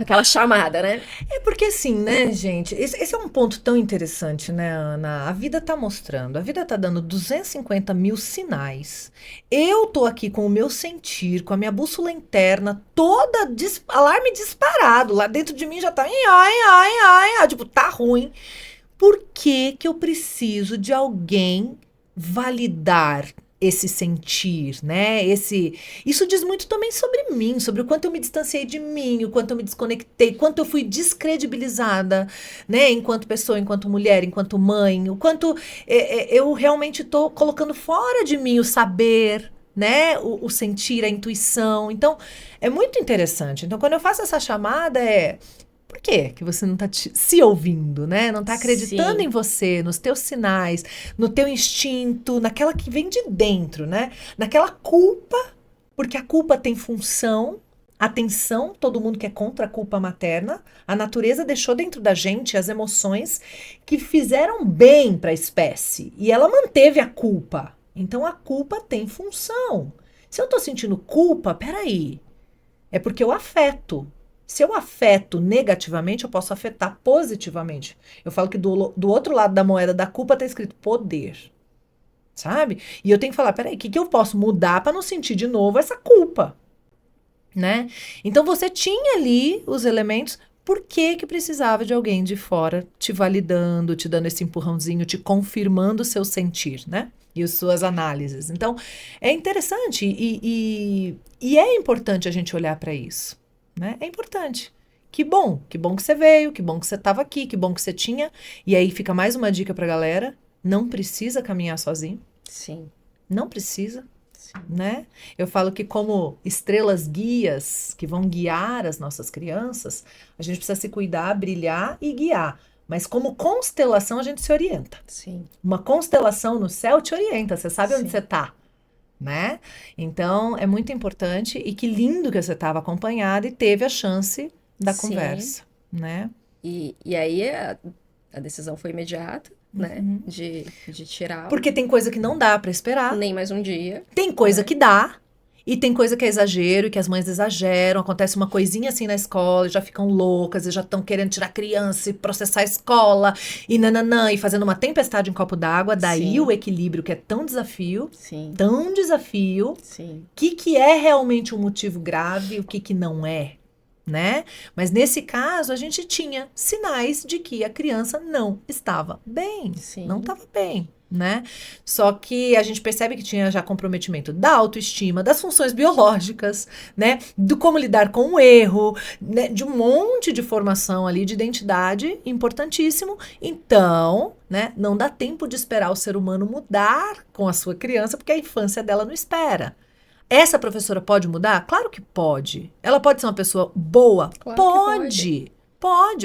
Aquela chamada, né? É porque assim, né, gente? Esse é um ponto tão interessante, né, Ana? A vida tá mostrando, a vida tá dando 250 mil sinais. Eu tô aqui com o meu sentir, com a minha bússola interna, toda alarme disparado. Lá dentro de mim já tá, ai, tipo, tá ruim. Por que que eu preciso de alguém validar esse sentir, né? Isso diz muito também sobre mim, sobre o quanto eu me distanciei de mim, o quanto eu me desconectei, quanto eu fui descredibilizada, né? Enquanto pessoa, enquanto mulher, enquanto mãe, o quanto eu realmente estou colocando fora de mim o saber, né? O sentir, a intuição. Então, é muito interessante. Então, quando eu faço essa chamada, por que que você não está se ouvindo, né? Não está acreditando Sim. em você, nos teus sinais, no teu instinto, naquela que vem de dentro, né? Naquela culpa, porque a culpa tem função. Atenção, todo mundo que é contra a culpa materna. A natureza deixou dentro da gente as emoções que fizeram bem para a espécie. E ela manteve a culpa. Então a culpa tem função. Se eu estou sentindo culpa, peraí. É porque eu afeto. Se eu afeto negativamente, eu posso afetar positivamente. Eu falo que do outro lado da moeda da culpa está escrito poder, sabe? E eu tenho que falar, peraí, o que eu posso mudar para não sentir de novo essa culpa, né? Então você tinha ali os elementos, por que que precisava de alguém de fora te validando, te dando esse empurrãozinho, te confirmando o seu sentir, né? E as suas análises. Então, é interessante e é importante a gente olhar para isso. Né? É importante. Que bom que você veio, que bom que você estava aqui, que bom que você tinha. E aí fica mais uma dica pra galera: não precisa caminhar sozinho. Sim. Não precisa, Sim. né? Eu falo que como estrelas guias que vão guiar as nossas crianças, a gente precisa se cuidar, brilhar e guiar. Mas como constelação a gente se orienta. Sim. Uma constelação no céu te orienta, você sabe onde Sim. você está. Né? Então, é muito importante e que lindo que você estava acompanhada e teve a chance da Sim. conversa, né? E aí a decisão foi imediata, né? De tirá-lo. Porque tem coisa que não dá para esperar, Nem mais um dia. tem coisa né? que dá e tem coisa que é exagero e que as mães exageram. Acontece uma coisinha assim na escola e já ficam loucas e já estão querendo tirar a criança e processar a escola e nananã e fazendo uma tempestade em copo d'água. Daí Sim. o equilíbrio que é tão desafio, Sim. o que é realmente um motivo grave e o que não é, né? Mas nesse caso a gente tinha sinais de que a criança não estava bem, Sim. não estava bem, né? Só que a gente percebe que tinha já comprometimento da autoestima, das funções biológicas, né? Do como lidar com o erro, né? De um monte de formação ali de identidade importantíssimo. Então, né? Não dá tempo de esperar o ser humano mudar com a sua criança, porque a infância dela não espera. Essa professora pode mudar? Claro que pode. Ela pode ser uma pessoa boa? Claro Pode.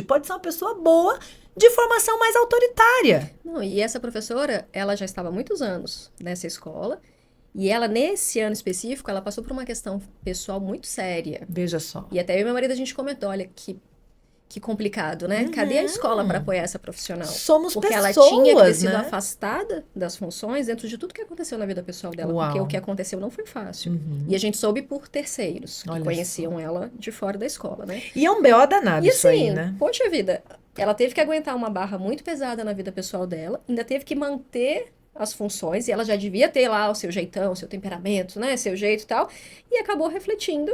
Pode ser uma pessoa boa de formação mais autoritária. Não, e essa professora, ela já estava há muitos anos nessa escola, e ela, nesse ano específico, ela passou por uma questão pessoal muito séria. Veja só. E até eu e meu marido a gente comentou, olha, que complicado, né? Cadê a escola para apoiar essa profissional? Somos Porque pessoas, ela tinha que ter sido né? afastada das funções dentro de tudo que aconteceu na vida pessoal dela. Uau. Porque o que aconteceu não foi fácil. E a gente soube por terceiros que Olha conheciam ela de fora da escola, né? E é um B.O. danado E isso assim, aí, né? poxa vida, ela teve que aguentar uma barra muito pesada na vida pessoal dela, ainda teve que manter as funções, e ela já devia ter lá o seu jeitão, o seu temperamento, né? Seu jeito e tal, e acabou refletindo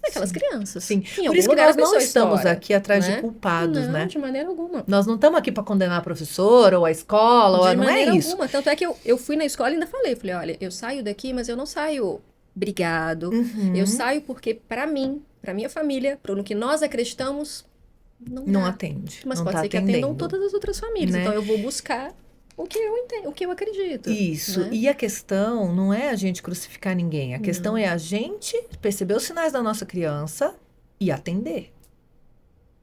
naquelas crianças. Sim, Em por algum isso que lugar nós a pessoa não estamos estoura, aqui atrás de né? culpados, Não, né? de maneira alguma. Nós não estamos aqui para condenar a professora ou a escola, De não é maneira isso. alguma. Tanto é que eu fui na escola e ainda falei, olha, eu saio daqui, mas eu não saio brigado. Eu saio porque, pra mim, pra minha família, no que nós acreditamos, não dá. atende. Mas não pode tá ser que atendendo. atendam todas as outras famílias. Né? Então eu vou buscar o que eu entendo, o que eu acredito. Isso. Né? E a questão não é a gente crucificar ninguém. A questão é a gente perceber os sinais da nossa criança e atender.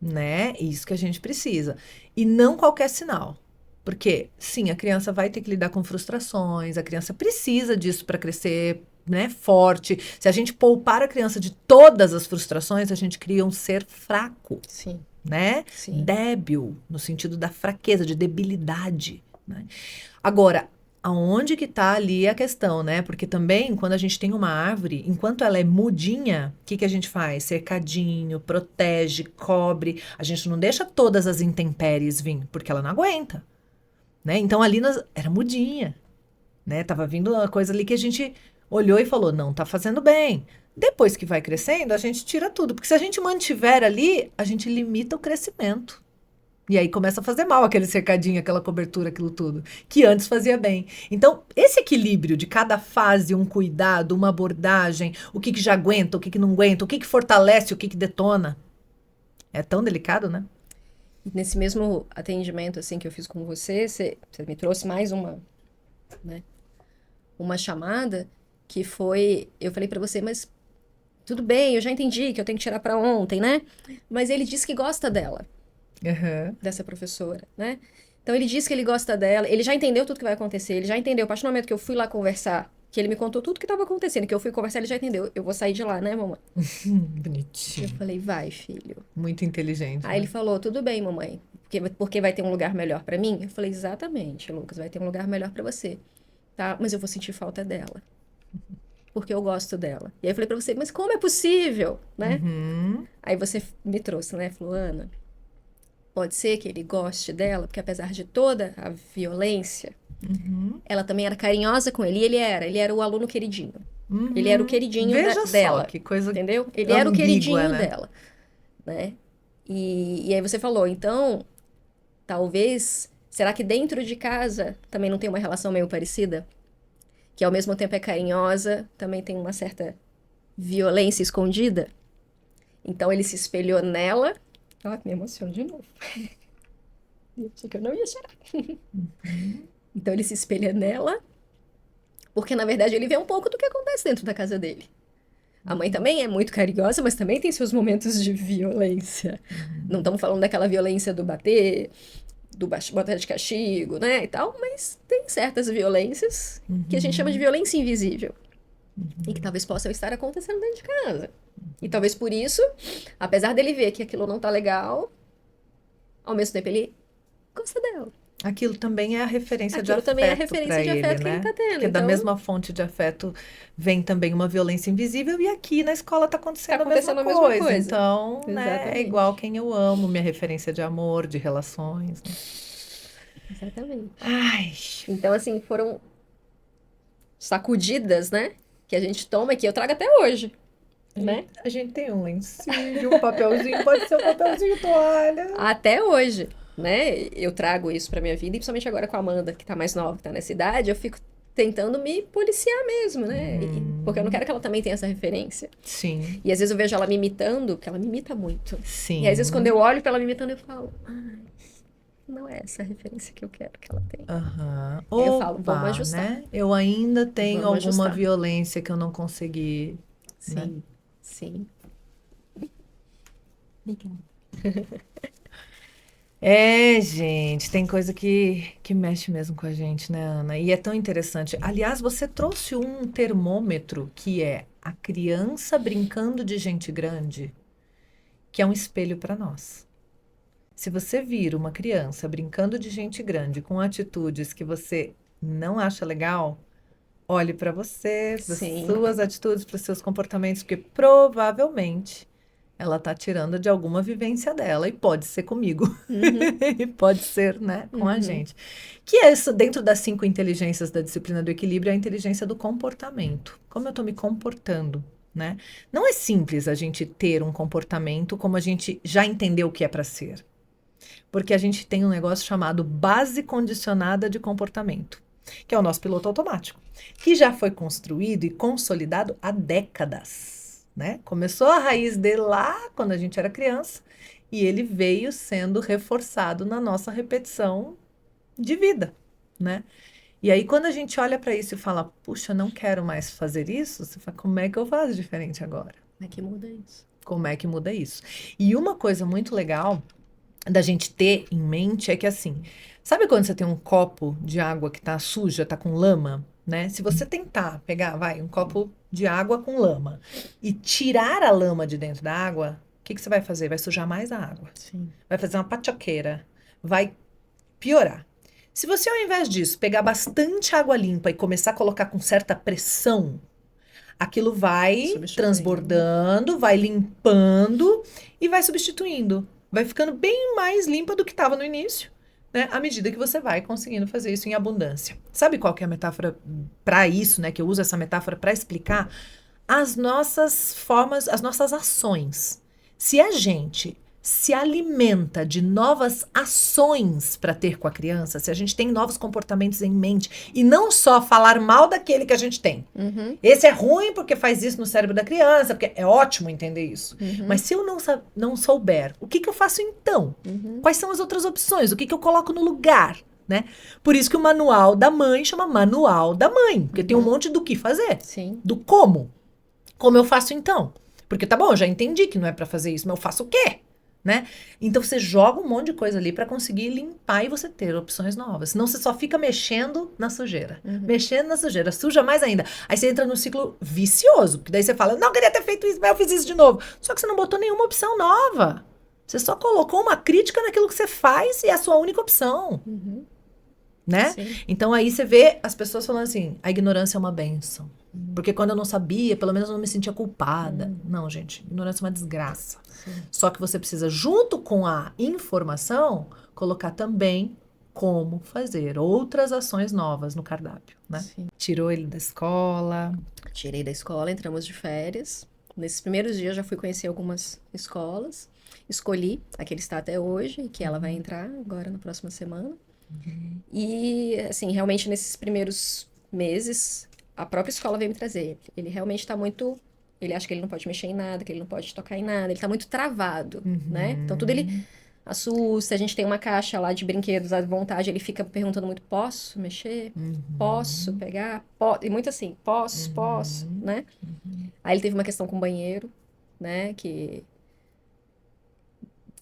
Né? Isso que a gente precisa. E não qualquer sinal. Porque, sim, a criança vai ter que lidar com frustrações, a criança precisa disso para crescer, né, forte. Se a gente poupar a criança de todas as frustrações, a gente cria um ser fraco, Sim. né? Sim. Débil, no sentido da fraqueza, de debilidade. Né? Agora, aonde que tá ali a questão, né? Porque também, quando a gente tem uma árvore, enquanto ela é mudinha, o que que a gente faz? Cercadinho, protege, cobre. A gente não deixa todas as intempéries vir, porque ela não aguenta, né? Então ali era mudinha, né? Tava vindo uma coisa ali que a gente olhou e falou, não tá fazendo bem. Depois que vai crescendo, a gente tira tudo, porque se a gente mantiver ali, a gente limita o crescimento. E aí começa a fazer mal aquele cercadinho, aquela cobertura, aquilo tudo, que antes fazia bem. Então, esse equilíbrio de cada fase, um cuidado, uma abordagem, o que que já aguenta, o que não aguenta, o que que fortalece, o que detona, é tão delicado, né? E nesse mesmo atendimento, assim, que eu fiz com você me trouxe mais né, uma chamada que foi... Eu falei pra você, mas tudo bem, eu já entendi que eu tenho que tirar pra ontem, né? Mas ele disse que gosta dela. Uhum. Dessa professora, né? Então ele diz que ele gosta dela, ele já entendeu tudo que vai acontecer, ele já entendeu, a partir do momento que eu fui lá conversar, que ele me contou tudo que estava acontecendo, que eu fui conversar, ele já entendeu, eu vou sair de lá, né, mamãe? Eu Bonitinho. falei, vai, filho. Muito inteligente. Aí Né? ele falou, tudo bem, mamãe, porque vai ter um lugar melhor para mim? Eu falei, exatamente, Lucas, vai ter um lugar melhor para você, tá? Mas eu vou sentir falta dela, porque eu gosto dela. E aí eu falei para você, mas como é possível, né? Uhum. Aí você me trouxe, né, falou, Ana, pode ser que ele goste dela, porque apesar de toda a violência, Uhum. ela também era carinhosa com ele. E ele era o aluno queridinho. Ele era o Uhum. queridinho Veja dela. só que coisa Entendeu? Ele era o ambígua, queridinho né? dela, né? E aí você falou, então, talvez, será que dentro de casa também não tem uma relação meio parecida? Que ao mesmo tempo é carinhosa, também tem uma certa violência escondida? Então ele se espelhou nela. Ó, me emociono de novo. Eu achei que eu não ia chorar. Então ele se espelha nela, porque na verdade ele vê um pouco do que acontece dentro da casa dele. A mãe também é muito carinhosa, mas também tem seus momentos de violência. Não estamos falando daquela violência do bater, do botar de castigo, né, e tal, mas tem certas violências que a gente chama de violência invisível. E que talvez possam estar acontecendo dentro de casa. E talvez por isso, apesar dele ver que aquilo não tá legal, ao mesmo tempo ele gosta dela. Aquilo também é a referência de Aquilo afeto também é a referência para de ele, afeto que né? ele tá tendo. Porque da Então, mesma fonte de afeto vem também uma violência invisível e aqui na escola tá acontecendo, tá acontecendo a mesma coisa. Então, né, é igual Exatamente. quem eu amo, minha referência de amor, de relações, né? Exatamente. Ai, Então, assim, foram sacudidas, né? Que a gente toma e que eu trago até hoje, né? a gente tem um lencinho, um papelzinho, pode ser um papelzinho toalha. Até hoje, né? Eu trago isso pra minha vida, e principalmente agora com a Amanda, que tá mais nova, que tá nessa idade, eu fico tentando me policiar mesmo, né? Porque eu não quero que ela também tenha essa referência. Sim, E às vezes eu vejo ela me imitando, porque ela me imita muito. sim. E às vezes quando eu olho pra ela me imitando, eu falo, ai, não é essa a referência que eu quero que ela tenha. Aham. Aí eu falo, Opa, vamos ajustar. né? Eu ainda tenho Vamos alguma ajustar. violência que eu não consegui, né? Sim, sim. É, gente, tem coisa que mexe mesmo com a gente, né, Ana? E é tão interessante. Aliás, você trouxe um termômetro que é a criança brincando de gente grande, que é um espelho para nós. Se você vir uma criança brincando de gente grande com atitudes que você não acha legal, olhe para você, para Sim. suas atitudes, para os seus comportamentos, porque provavelmente ela está tirando de alguma vivência dela, e pode ser comigo, Uhum, e pode ser, né, com a uhum. gente. Que é isso, dentro das 5 inteligências da disciplina do equilíbrio, é a inteligência do comportamento. Como eu estou me comportando, né? Não é simples a gente ter um comportamento como a gente já entendeu o que é para ser. Porque a gente tem um negócio chamado base condicionada de comportamento, que é o nosso piloto automático, que já foi construído e consolidado há décadas, né? Começou a raiz dele lá quando a gente era criança e ele veio sendo reforçado na nossa repetição de vida, né? E aí quando a gente olha para isso e fala, puxa, não quero mais fazer isso, você fala, como é que eu faço diferente agora? Como é que muda isso? Como é que muda isso? E uma coisa muito legal da gente ter em mente é que assim, sabe quando você tem um copo de água que tá suja, tá com lama, né? Se você tentar pegar, um copo de água com lama e tirar a lama de dentro da água, o que que você vai fazer? Vai sujar mais a água. Sim. Vai fazer uma paçoqueira, vai piorar. Se você, ao invés disso, pegar bastante água limpa e começar a colocar com certa pressão, aquilo vai Substituindo. transbordando, vai limpando e vai substituindo. Vai ficando bem mais limpa do que estava no início, né? À medida que você vai conseguindo fazer isso em abundância. Sabe qual que é a metáfora para isso, né? Que eu uso essa metáfora para explicar as nossas formas, as nossas ações. Se a gente se alimenta de novas ações para ter com a criança, se a gente tem novos comportamentos em mente, e não só falar mal daquele que a gente tem. Uhum. Esse é ruim porque faz isso no cérebro da criança, porque é ótimo entender isso. Uhum. Mas se eu não souber, o que que eu faço então? Uhum. Quais são as outras opções? O que que eu coloco no lugar? Né? Por isso que o manual da mãe chama manual da mãe, porque tem um monte do que fazer, Sim. do como. Como eu faço então? Porque tá bom, eu já entendi que não é para fazer isso, mas eu faço o quê? Né? Então você joga um monte de coisa ali para conseguir limpar e você ter opções novas. Senão você só fica mexendo na sujeira. Mexendo na sujeira, suja mais ainda. Aí você entra num ciclo vicioso, porque daí você fala, não queria ter feito isso, mas eu fiz isso de novo. Só que você não botou nenhuma opção nova. Você só colocou uma crítica naquilo que você faz e é a sua única opção. Uhum. Né? Sim. Então aí você vê as pessoas falando assim, a ignorância é uma bênção. Porque quando eu não sabia, pelo menos eu não me sentia culpada. Não, gente, ignorância é uma desgraça. Sim. Só que você precisa, junto com a informação, colocar também como fazer outras ações novas no cardápio, né? Sim. Tirou ele da escola. Tirei da escola, entramos de férias. Nesses primeiros dias já fui conhecer algumas escolas. Escolhi a que ele está até hoje, que ela vai entrar agora na próxima semana. E, assim, realmente nesses primeiros meses, a própria escola veio me trazer. Ele realmente está muito... Ele acha que ele não pode mexer em nada, que ele não pode tocar em nada. Ele está muito travado, né? Então, tudo ele assusta. A gente tem uma caixa lá de brinquedos à vontade. Ele fica perguntando muito, posso mexer? Posso pegar? E muito assim, posso, né? Aí ele teve uma questão com o banheiro, né? Que...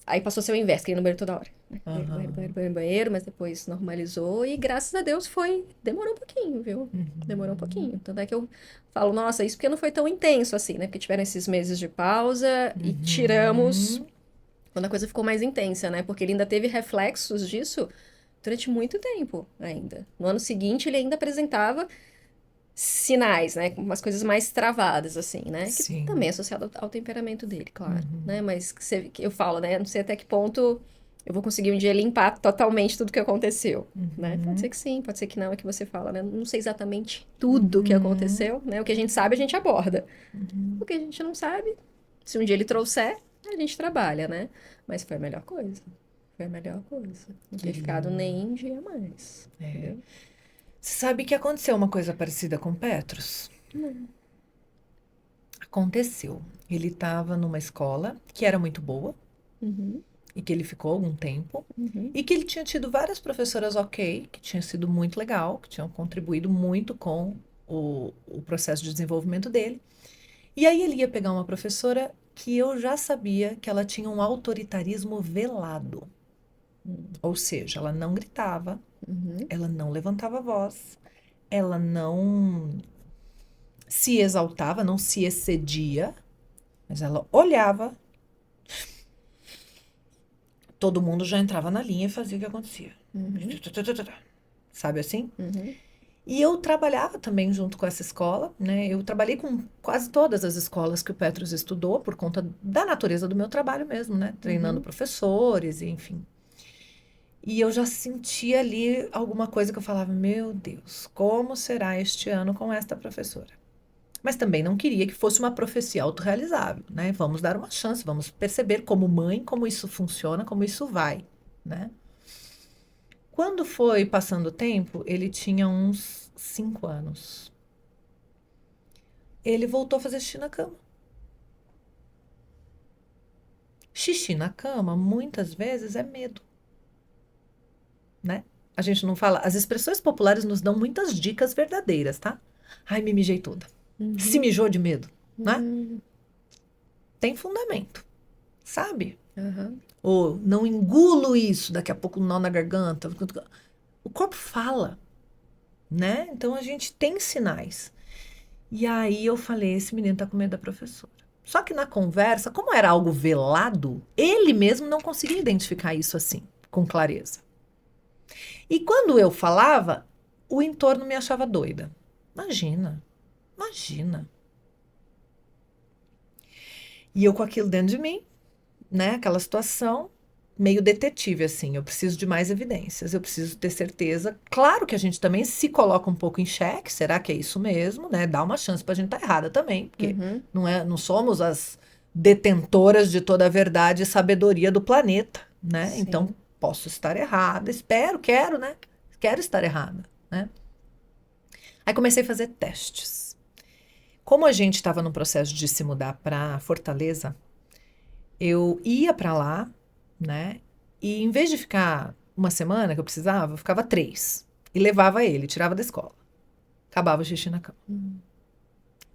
Aí passou a ser o inverso, queria ir no banheiro toda hora. Né? Banheiro, mas depois normalizou e graças a Deus foi... Demorou um pouquinho, viu? Demorou um pouquinho. Tanto é que eu falo, nossa, isso porque não foi tão intenso assim, né? Porque tiveram esses meses de pausa e tiramos quando a coisa ficou mais intensa, né? Porque ele ainda teve reflexos disso durante muito tempo ainda. No ano seguinte ele ainda apresentava sinais, né? Umas coisas mais travadas, assim, né? Que Sim. também é associado ao temperamento dele, claro, né? Mas que eu falo, né? Não sei até que ponto eu vou conseguir um dia limpar totalmente tudo que aconteceu, né? Pode ser que sim, pode ser que não, é que você fala, né? Não sei exatamente tudo o que aconteceu, né? O que a gente sabe, a gente aborda. O que a gente não sabe, se um dia ele trouxer, a gente trabalha, né? Mas foi a melhor coisa. Foi a melhor coisa. Não ter ficado nem um dia mais. Entendeu? Você sabe que aconteceu uma coisa parecida com Petrus? Aconteceu. Ele estava numa escola que era muito boa e que ele ficou algum tempo e que ele tinha tido várias professoras ok, que tinha sido muito legal, que tinham contribuído muito com o processo de desenvolvimento dele. E aí ele ia pegar uma professora que eu já sabia que ela tinha um autoritarismo velado. Ou seja, ela não gritava, ela não levantava a voz, ela não se exaltava, não se excedia, mas ela olhava, todo mundo já entrava na linha e fazia o que acontecia. Sabe assim? E eu trabalhava também junto com essa escola, né? Eu trabalhei com quase todas as escolas que o Petrus estudou, por conta da natureza do meu trabalho mesmo, né? Treinando professores, enfim. E eu já sentia ali alguma coisa que eu falava, meu Deus, como será este ano com esta professora? Mas também não queria que fosse uma profecia autorrealizável, né? Vamos dar uma chance, vamos perceber como mãe, como isso funciona, como isso vai, né? Quando foi passando o tempo, ele tinha uns 5 anos. Ele voltou a fazer xixi na cama. Xixi na cama, muitas vezes, é medo, né? A gente não fala... As expressões populares nos dão muitas dicas verdadeiras, tá? Ai, me mijei toda. Se mijou de medo, né? Tem fundamento, sabe? Ou não engulo isso, daqui a pouco um nó na garganta. O corpo fala, né? Então a gente tem sinais. E aí eu falei, esse menino tá com medo da professora. Só que na conversa, como era algo velado, ele mesmo não conseguia identificar isso assim, com clareza. E quando eu falava, o entorno me achava doida. Imagina. E eu com aquilo dentro de mim, né? Aquela situação meio detetive, assim. Eu preciso de mais evidências, eu preciso ter certeza. Claro que a gente também se coloca um pouco em xeque. Será que é isso mesmo, né? Dá uma chance pra gente estar errada também, porque não somos as detentoras de toda a verdade e sabedoria do planeta, né? Sim. Então, posso estar errada, quero, né? Quero estar errada, né? Aí comecei a fazer testes. Como a gente estava no processo de se mudar para Fortaleza, eu ia para lá, né? E em vez de ficar uma semana que eu precisava, eu ficava 3. E levava ele, tirava da escola. Acabava o xixi na cama.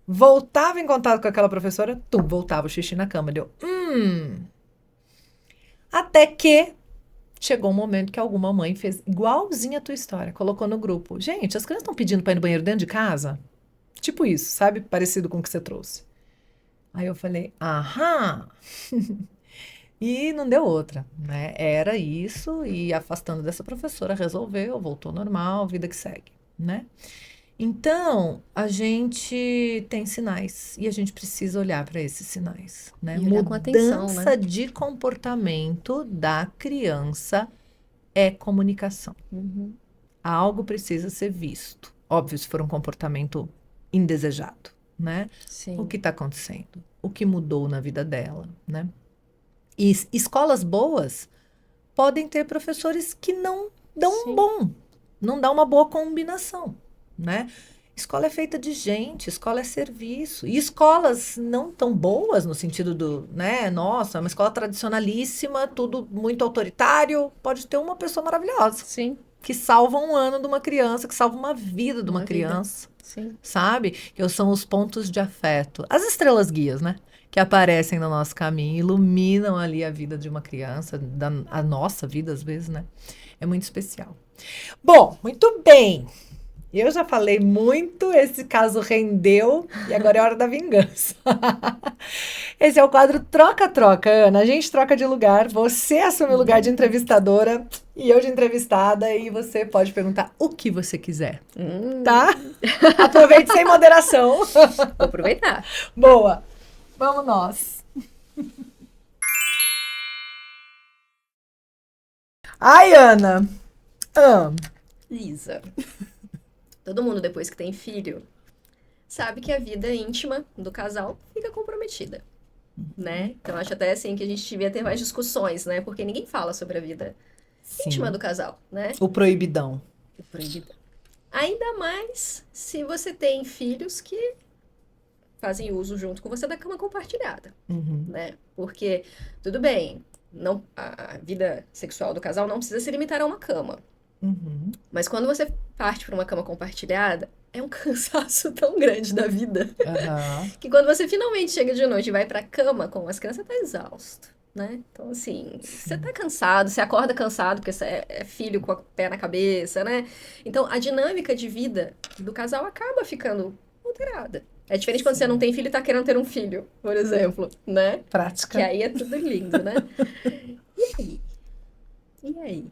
Voltava em contato com aquela professora, voltava o xixi na cama. Deu, Até que chegou um momento que alguma mãe fez igualzinha a tua história, colocou no grupo. Gente, as crianças estão pedindo para ir no banheiro dentro de casa? Tipo isso, sabe? Parecido com o que você trouxe. Aí eu falei, aham. E não deu outra, né? Era isso, e afastando dessa professora, resolveu, voltou normal, vida que segue, né? Então, a gente tem sinais e a gente precisa olhar para esses sinais, né? E olhar com atenção, né? Mudança de comportamento da criança é comunicação. Algo precisa ser visto. Óbvio, se for um comportamento indesejado, né? Sim. O que está acontecendo? O que mudou na vida dela, né? E escolas boas podem ter professores que não dão não dá uma boa combinação, né? Escola é feita de gente, escola é serviço. E escolas não tão boas no sentido do, né? Nossa, uma escola tradicionalíssima, tudo muito autoritário, pode ter uma pessoa maravilhosa. Sim. Que salva um ano de uma criança, que salva uma vida de uma criança. Sim. Sabe? Que são os pontos de afeto. As estrelas guias, né? Que aparecem no nosso caminho, iluminam ali a vida de uma criança, a nossa vida às vezes, né? É muito especial. Bom, muito bem. Eu já falei muito, esse caso rendeu e agora é hora da vingança. Esse é o quadro Troca-Troca, Ana. A gente troca de lugar, você assume o lugar de entrevistadora e eu de entrevistada, e você pode perguntar o que você quiser, tá? Aproveite sem moderação. Vou aproveitar. Boa. Vamos nós. Ai, Ana. Lisa. Todo mundo, depois que tem filho, sabe que a vida íntima do casal fica comprometida, né? Então, acho até assim que a gente devia ter mais discussões, né? Porque ninguém fala sobre a vida íntima do casal, né? O proibidão. O proibidão. Ainda mais se você tem filhos que fazem uso junto com você da cama compartilhada, né? Porque, tudo bem, não, a vida sexual do casal não precisa se limitar a uma cama. Mas quando você parte para uma cama compartilhada, é um cansaço tão grande da vida que quando você finalmente chega de noite e vai para a cama com as crianças, você tá exausto, né? Então, assim, você tá cansado, você acorda cansado porque você é filho com o pé na cabeça, né? Então, a dinâmica de vida do casal acaba ficando alterada. É diferente quando você não tem filho e tá querendo ter um filho, por exemplo, né? Prática. Que aí é tudo lindo, né? E aí?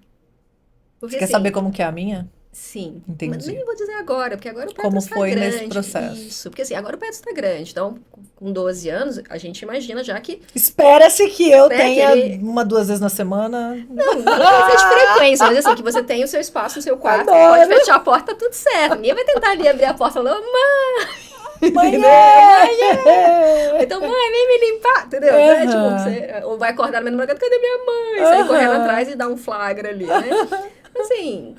Porque, você quer saber como que é a minha? Sim. Entendi. Mas nem vou dizer agora, porque agora o Petros Como está foi grande. nesse processo? Isso, porque assim, agora o Petros está grande. Então, com 12 anos, a gente imagina já que... Espera-se que eu Né, tenha que ele- 1, 2 vezes na semana. Não precisa de frequência, mas assim, que você tem o seu espaço no seu quarto, Adoro. pode fechar a porta, tá tudo certo. Ninguém vai tentar ali abrir a porta falando, Mãe, então, mãe, vem me limpar, entendeu? Né? Tipo, você, ou vai acordar no meio da madrugada, cadê minha mãe? Sai correndo atrás e dá um flagra ali, né? Assim,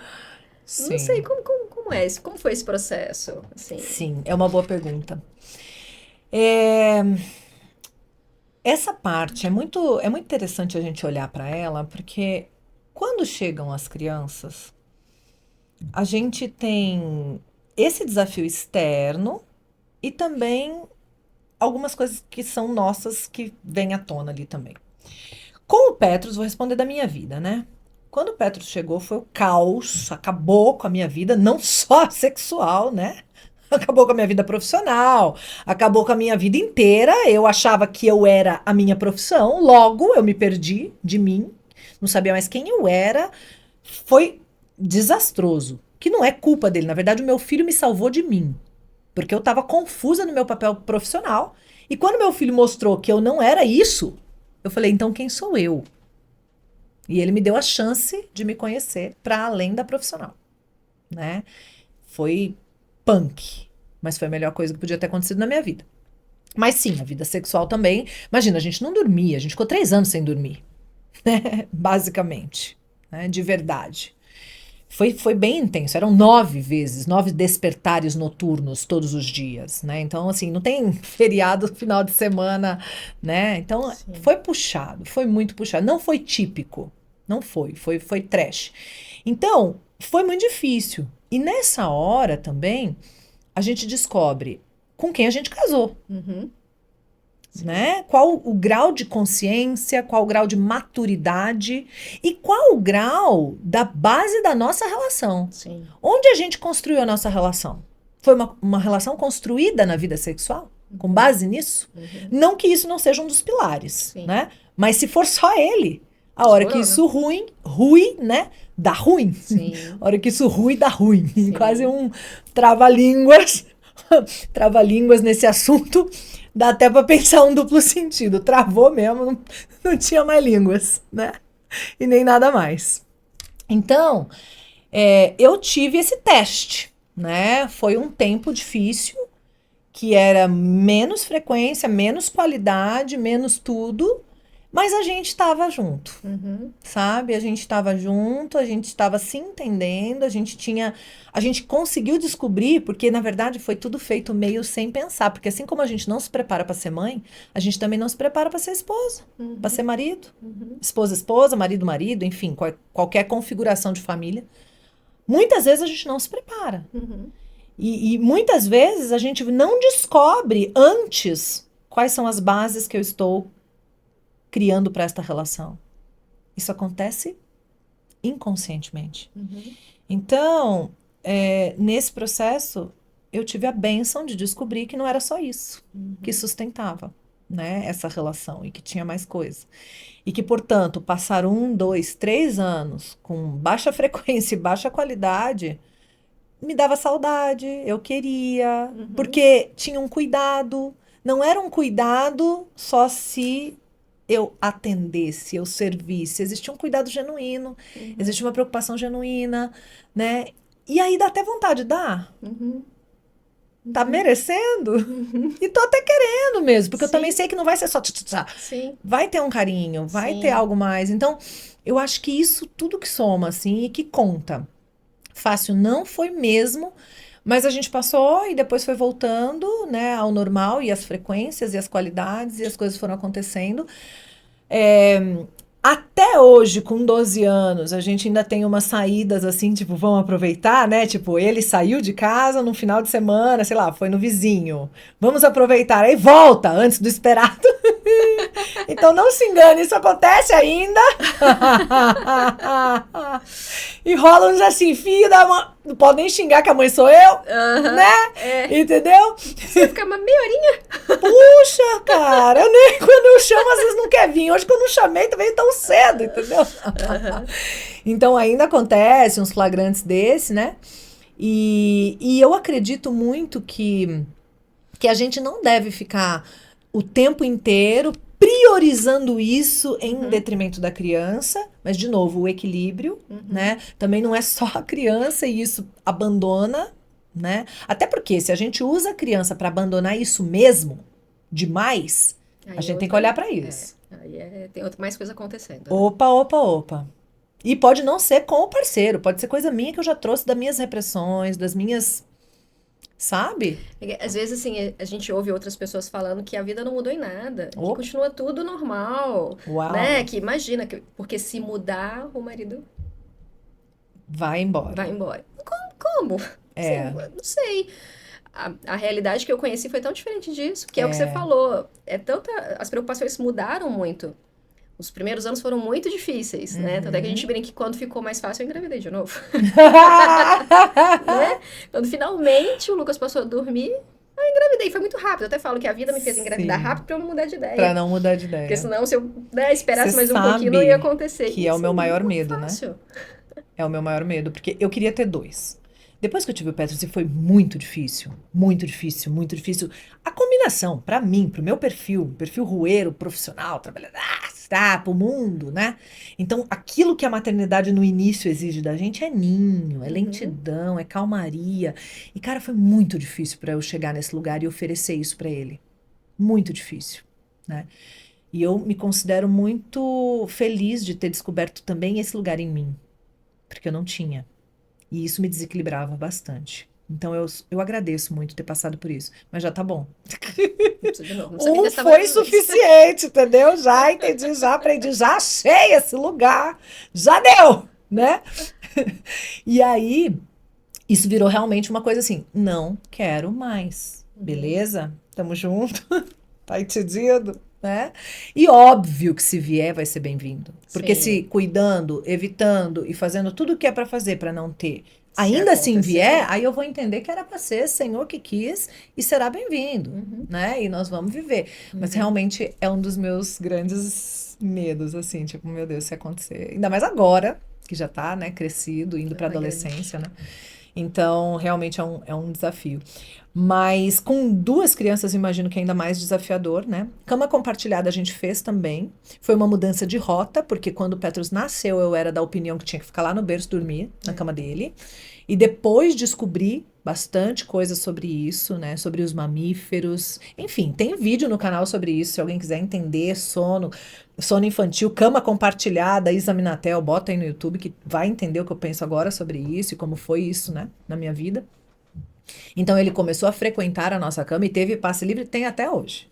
não sei como é isso, como foi esse processo, assim. Sim, é uma boa pergunta. Essa parte é muito interessante a gente olhar para ela, porque quando chegam as crianças, a gente tem esse desafio externo e também algumas coisas que são nossas que vêm à tona ali também. Com o Petros, vou responder da minha vida, né? Quando o Petros chegou, foi o caos, acabou com a minha vida, não só sexual, né? Acabou com a minha vida profissional, acabou com a minha vida inteira. Eu achava que eu era a minha profissão, logo eu me perdi de mim, não sabia mais quem eu era. Foi desastroso, que não é culpa dele. Na verdade, o meu filho me salvou de mim, porque eu estava confusa no meu papel profissional. E quando meu filho mostrou que eu não era isso, eu falei, então quem sou eu? E ele me deu a chance de me conhecer para além da profissional, né? Foi punk, mas foi a melhor coisa que podia ter acontecido na minha vida. Mas sim, a vida sexual também. Imagina, a gente não dormia, a gente ficou 3 anos sem dormir, né? Basicamente, né? De verdade. Foi bem intenso, eram 9 vezes, 9 despertares noturnos todos os dias, né? Então, assim, não tem feriado final de semana, né? Então, Sim. foi puxado, foi muito puxado. Não foi típico, não foi trash. Então, foi muito difícil. E nessa hora também, a gente descobre com quem a gente casou. Uhum. Né? Qual o grau de consciência, qual o grau de maturidade e qual o grau da base da nossa relação. Sim. Onde a gente construiu a nossa relação? Foi uma relação construída na vida sexual? Com base nisso? Uhum. Não que isso não seja um dos pilares, Sim. né? Mas se for só ele, a hora que isso rui, né? Dá ruim. Sim. A hora que isso rui, dá ruim. Sim. Quase um trava-línguas. Trava-línguas nesse assunto. Dá até para pensar um duplo sentido. Travou mesmo, não tinha mais línguas, né? E nem nada mais. Então, eu tive esse teste, né? Foi um tempo difícil, que era menos frequência, menos qualidade, menos tudo, mas a gente estava junto, Uhum. sabe? A gente estava junto, a gente estava se entendendo, a gente conseguiu descobrir, porque na verdade foi tudo feito meio sem pensar, porque assim como a gente não se prepara para ser mãe, a gente também não se prepara para ser esposa, Uhum. para ser marido, Uhum. esposa, marido, enfim, qualquer configuração de família. Muitas vezes a gente não se prepara. Uhum. E muitas vezes a gente não descobre antes quais são as bases que eu estou criando para esta relação. Isso acontece inconscientemente. Uhum. Então, nesse processo, eu tive a bênção de descobrir que não era só isso que sustentava, né, essa relação e que tinha mais coisa. E que, portanto, passar 1, 2, 3 anos com baixa frequência e baixa qualidade me dava saudade, eu queria, porque tinha um cuidado. Não era um cuidado só se eu atendesse, eu servisse. Existia um cuidado genuíno, existia uma preocupação genuína, né? E aí dá até vontade, dá? Uhum. Tá merecendo? E tô até querendo mesmo, porque eu Sim. também sei que não vai ser só tchá. Sim. Vai ter um carinho, vai Sim. ter algo mais. Então, eu acho que isso tudo que soma, assim, e que conta. Fácil não foi mesmo, mas a gente passou e depois foi voltando, né, ao normal, e as frequências, e as qualidades, e as coisas foram acontecendo. Até hoje, com 12 anos, a gente ainda tem umas saídas assim, tipo, vamos aproveitar, né? Tipo, ele saiu de casa no final de semana, sei lá, foi no vizinho. Vamos aproveitar. Aí volta antes do esperado. Então não se engane, isso acontece ainda. E rola uns assim, filho da mãe. Não pode nem xingar que a mãe sou eu, né? Entendeu? Você fica uma meia horinha. Puxa, cara, eu nem quando eu chamo, às vezes não quer vir. Hoje que eu não chamei, também tão cedo, entendeu? Então ainda acontece uns flagrantes desse, né? E eu acredito muito que a gente não deve ficar o tempo inteiro priorizando isso em detrimento da criança, mas de novo, o equilíbrio, né? Também não é só a criança e isso abandona, né? Até porque se a gente usa a criança para abandonar isso mesmo, demais, Aí a gente tem que olhar para isso. Aí tem mais coisa acontecendo. Né? Opa. E pode não ser com o parceiro, pode ser coisa minha que eu já trouxe das minhas repressões, das minhas... Sabe? Às vezes, assim, a gente ouve outras pessoas falando que a vida não mudou em nada, que Opa. continua tudo normal, Uau. né? Que imagina, porque se mudar, o marido vai embora. vai embora. Como? Assim, não sei. A realidade que eu conheci foi tão diferente disso, que é o que você falou. As preocupações mudaram muito. Os primeiros anos foram muito difíceis, né? Tanto é que a gente brinca que quando ficou mais fácil, eu engravidei de novo. Né? Quando finalmente o Lucas passou a dormir, eu engravidei. Foi muito rápido. Eu até falo que a vida me fez engravidar rápido pra eu não mudar de ideia. Pra não mudar de ideia. Porque senão, se eu esperasse Cê mais um pouquinho, não ia acontecer. Que é o meu maior medo, fácil. né? É o meu maior medo, porque eu queria ter 2. Depois que eu tive o Petros, e foi muito difícil, muito difícil, muito difícil. A combinação, pra mim, pro meu perfil rueiro, profissional, trabalhador, pro mundo, né? Então, aquilo que a maternidade no início exige da gente é ninho, é lentidão, é calmaria. E, cara, foi muito difícil pra eu chegar nesse lugar e oferecer isso pra ele. Muito difícil, né? E eu me considero muito feliz de ter descoberto também esse lugar em mim, porque eu não tinha. E isso me desequilibrava bastante. Então eu agradeço muito ter passado por isso. Mas já tá bom. De novo, não sabia Um testar foi várias vezes. suficiente, entendeu? Já entendi, já aprendi, já achei esse lugar. Já deu, né? E aí, isso virou realmente uma coisa assim, não quero mais. Beleza? Tamo junto? Tá entendido? Né? E óbvio que se vier vai ser bem-vindo. Porque Sim. se cuidando, evitando e fazendo tudo o que é para fazer para não ter, Se ainda assim acontecer. vier, aí eu vou entender que era para ser Senhor que quis e será bem-vindo, né? E nós vamos viver. Mas realmente é um dos meus grandes medos, assim, tipo, meu Deus, se acontecer. Ainda mais agora, que já tá, né, crescido, indo para adolescência, né? Então, realmente é um desafio. Mas com 2 crianças, imagino que é ainda mais desafiador, né? Cama compartilhada a gente fez também. Foi uma mudança de rota, porque quando o Petros nasceu, eu era da opinião que tinha que ficar lá no berço dormir, na cama dele. E depois descobri bastante coisa sobre isso, né? Sobre os mamíferos. Enfim, tem vídeo no canal sobre isso, se alguém quiser entender sono infantil, cama compartilhada, Isa Minatel, bota aí no YouTube que vai entender o que eu penso agora sobre isso e como foi isso, né, na minha vida. Então ele começou a frequentar a nossa cama e teve passe livre, tem até hoje.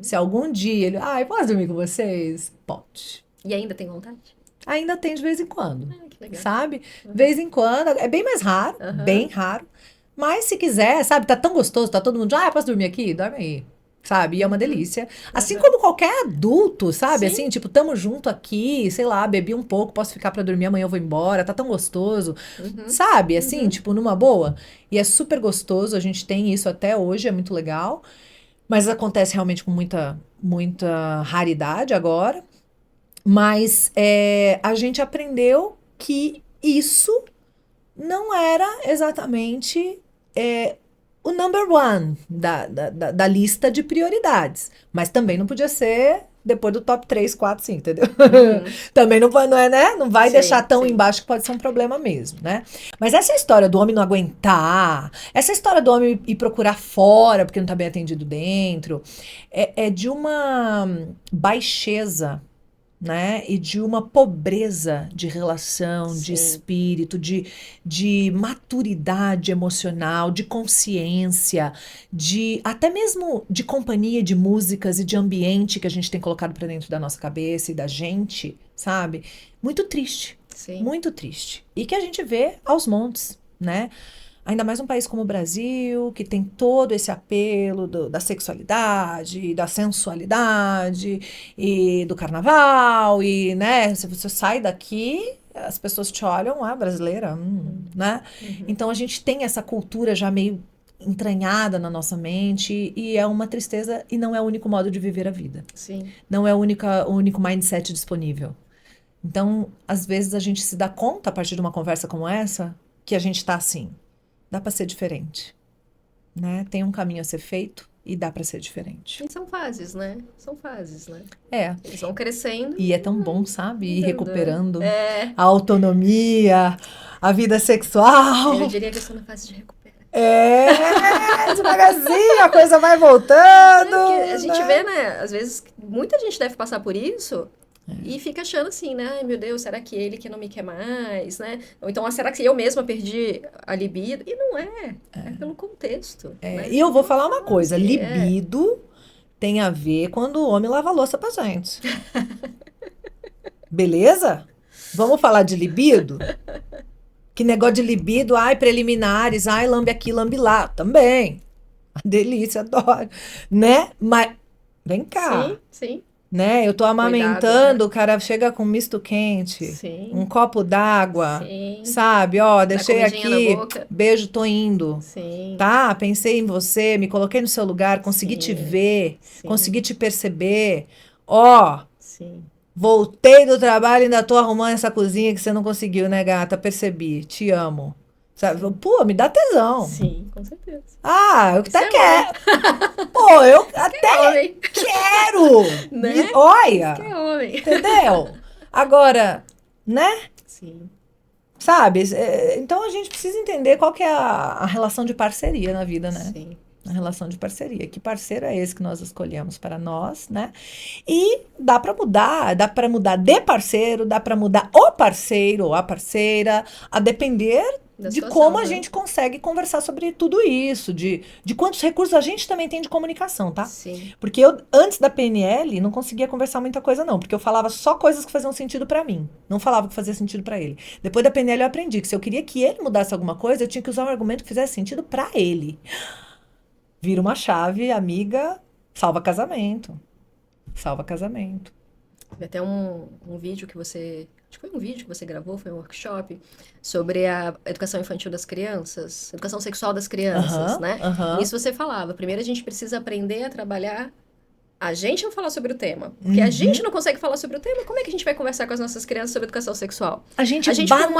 Se algum dia ele, eu posso dormir com vocês? Pode. E ainda tem vontade? Ainda tem de vez em quando, Que legal. sabe? De vez em quando, é bem mais raro, bem raro. Mas se quiser, sabe, tá tão gostoso, tá todo mundo, posso dormir aqui? Dorme aí. Sabe? E é uma delícia. Assim como qualquer adulto, sabe? Sim. Assim, tipo, tamo junto aqui, sei lá, bebi um pouco, posso ficar pra dormir, amanhã eu vou embora, tá tão gostoso. Sabe? Assim, tipo, numa boa. E é super gostoso, a gente tem isso até hoje, é muito legal. Mas acontece realmente com muita raridade agora. Mas a gente aprendeu que isso não era exatamente o number one da lista de prioridades. Mas também não podia ser depois do top 3, 4, 5, entendeu? Também não é, né? Não vai deixar tão embaixo que pode ser um problema mesmo, né? Mas essa história do homem não aguentar, essa história do homem ir procurar fora porque não tá bem atendido dentro, é de uma baixeza, né? E de uma pobreza de relação, de espírito, de maturidade emocional, de consciência, até mesmo de companhia, de músicas e de ambiente que a gente tem colocado para dentro da nossa cabeça e da gente, sabe? Muito triste, muito triste. E que a gente vê aos montes, né? Ainda mais um país como o Brasil, que tem todo esse apelo da sexualidade, da sensualidade e do carnaval. E, né, se você sai daqui, as pessoas te olham, brasileira, né? Então, a gente tem essa cultura já meio entranhada na nossa mente e é uma tristeza e não é o único modo de viver a vida. Não é o único mindset disponível. Então, às vezes, a gente se dá conta, a partir de uma conversa como essa, que a gente tá assim. Dá para ser diferente, né? Tem um caminho a ser feito e dá para ser diferente. E são fases, né? São fases, né? Eles vão crescendo. E é tão bom, sabe? Ir recuperando a autonomia, a vida sexual. Eu diria que eu estou na fase de recuperar. Devagarzinho, a coisa vai voltando. A gente vê, né? Às vezes, muita gente deve passar por isso. E fica achando assim, né? Ai, meu Deus, será que ele que não me quer mais, né? Ou então, será que eu mesma perdi a libido? E não é. É pelo contexto. Né? E eu vou falar uma coisa. Libido tem a ver quando o homem lava a louça pra gente. Beleza? Vamos falar de libido? Que negócio de libido, preliminares, lambe aqui, lambe lá. Também. Uma delícia, adoro. Né? Mas, vem cá. Sim. Né? Eu tô amamentando, cuidado, né? O cara chega com misto quente, um copo d'água, sabe? Deixei aqui, beijo, tô indo. Tá? Pensei em você, me coloquei no seu lugar, consegui te ver, consegui te perceber. Voltei do trabalho e ainda tô arrumando essa cozinha que você não conseguiu, né, gata? Percebi. Te amo. Sabe? Pô, me dá tesão. Sim, com certeza. Ah, eu Isso até é quero. Pô, eu até homem, quero. né? Olha, Que é homem. entendeu? Agora, né? Sim, Sabe? Então a gente precisa entender qual que é a relação de parceria na vida, né? sim. A relação de parceria. Que parceiro é esse que nós escolhemos para nós, né? E dá para mudar de parceiro, dá para mudar o parceiro ou a parceira, a depender Da de situação, como a né? gente consegue conversar sobre tudo isso, de quantos recursos a gente também tem de comunicação, tá? Sim, Porque eu, antes da PNL, não conseguia conversar muita coisa, não. Porque eu falava só coisas que faziam sentido pra mim. Não falava o que fazia sentido pra ele. Depois da PNL, eu aprendi que se eu queria que ele mudasse alguma coisa, eu tinha que usar um argumento que fizesse sentido pra ele. Vira uma chave, amiga, salva casamento. Salva casamento. teve até um vídeo que você. Acho que foi um vídeo que você gravou, foi um workshop, sobre a educação infantil das crianças, educação sexual das crianças, Aham, né? aham. Nisso você falava, primeiro a gente precisa aprender a trabalhar a gente não falar sobre o tema. Porque a gente Uhum. não consegue falar sobre o tema, como é que a gente vai conversar com as nossas crianças sobre educação sexual? A gente A gente, como adulto,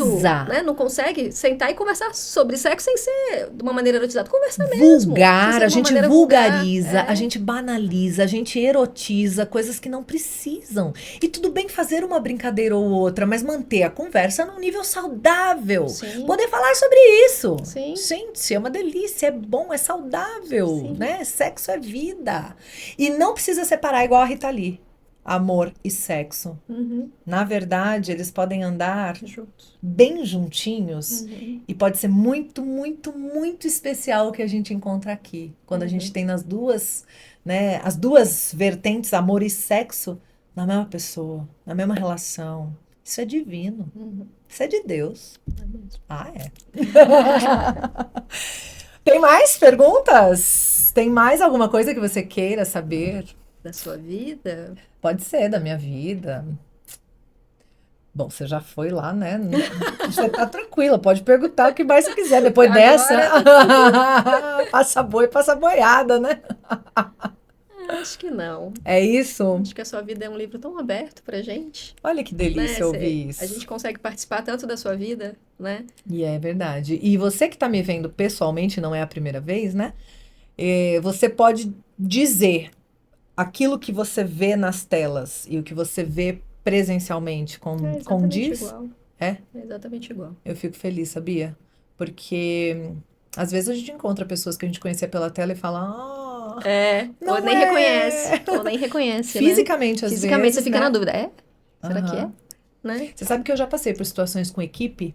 banaliza. né, não consegue sentar e conversar sobre sexo sem ser de uma maneira erotizada. Conversar mesmo. Sem Vulgar, ser a de uma gente maneira vulgariza, vulgar. a gente banaliza, a gente erotiza coisas que não precisam. E tudo bem fazer uma brincadeira ou outra, mas manter a conversa num nível saudável. Sim, Poder falar sobre isso. sim, Gente, é uma delícia, é bom, é saudável, sim. né? Sexo é vida. E não precisa separar igual a Rita Lee. Amor e sexo. Uhum. Na verdade, eles podem andar Juntos. bem juntinhos. Uhum. E pode ser muito, muito, muito especial o que a gente encontra aqui. Quando a gente tem nas duas, né, as duas vertentes, amor e sexo, na mesma pessoa, na mesma relação. Isso é divino. Uhum. Isso é de Deus. É mesmo. Ah, é. Tem mais perguntas? Tem mais alguma coisa que você queira saber? Da sua vida? Pode ser da minha vida. Bom, você já foi lá, né? Você tá tranquila, pode perguntar o que mais você quiser. Depois Agora dessa, passa boi, passa boiada, né? Acho que não. É isso? Acho que a sua vida é um livro tão aberto pra gente, Olha que né? delícia ouvir A isso. gente consegue participar tanto da sua vida, né? E é verdade. E você que tá me vendo pessoalmente, não é a primeira vez, né? Você pode dizer aquilo que você vê nas telas e o que você vê presencialmente É exatamente condiz? igual. É? É exatamente igual. Eu fico feliz, sabia? Porque às vezes a gente encontra pessoas que a gente conhecia pela tela e fala, Ou não nem é. reconhece, ou nem reconhece, né? Fisicamente, às Fisicamente você vezes, fica né? na dúvida, Será que é? Aham. Né? Você sabe que eu já passei por situações com equipe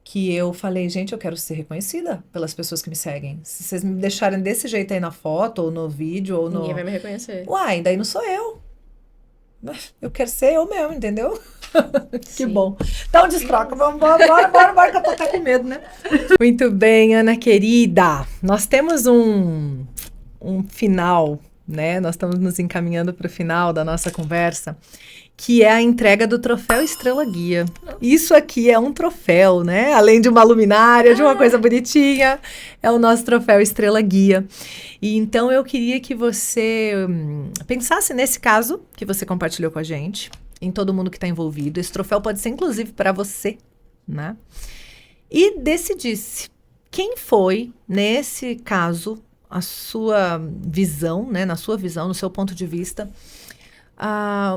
que eu falei, gente, eu quero ser reconhecida pelas pessoas que me seguem. Se vocês me deixarem desse jeito aí na foto, ou no vídeo, ou Ninguém no. vai me reconhecer. Uai, daí não sou eu. Eu quero ser eu mesmo, entendeu? Que Sim. bom. Então destroca, vamos bora, que eu tô até com medo, né? Muito bem, Ana querida. Nós temos um final, né? Nós estamos nos encaminhando para o final da nossa conversa, que é a entrega do troféu Estrela Guia. Isso aqui é um troféu, né? Além de uma luminária, de uma coisa bonitinha, é o nosso troféu Estrela Guia. E então eu queria que você pensasse nesse caso que você compartilhou com a gente, em todo mundo que está envolvido. Esse troféu pode ser inclusive para você, né? E decidisse quem foi, nesse caso, a sua visão, né? Na sua visão, no seu ponto de vista,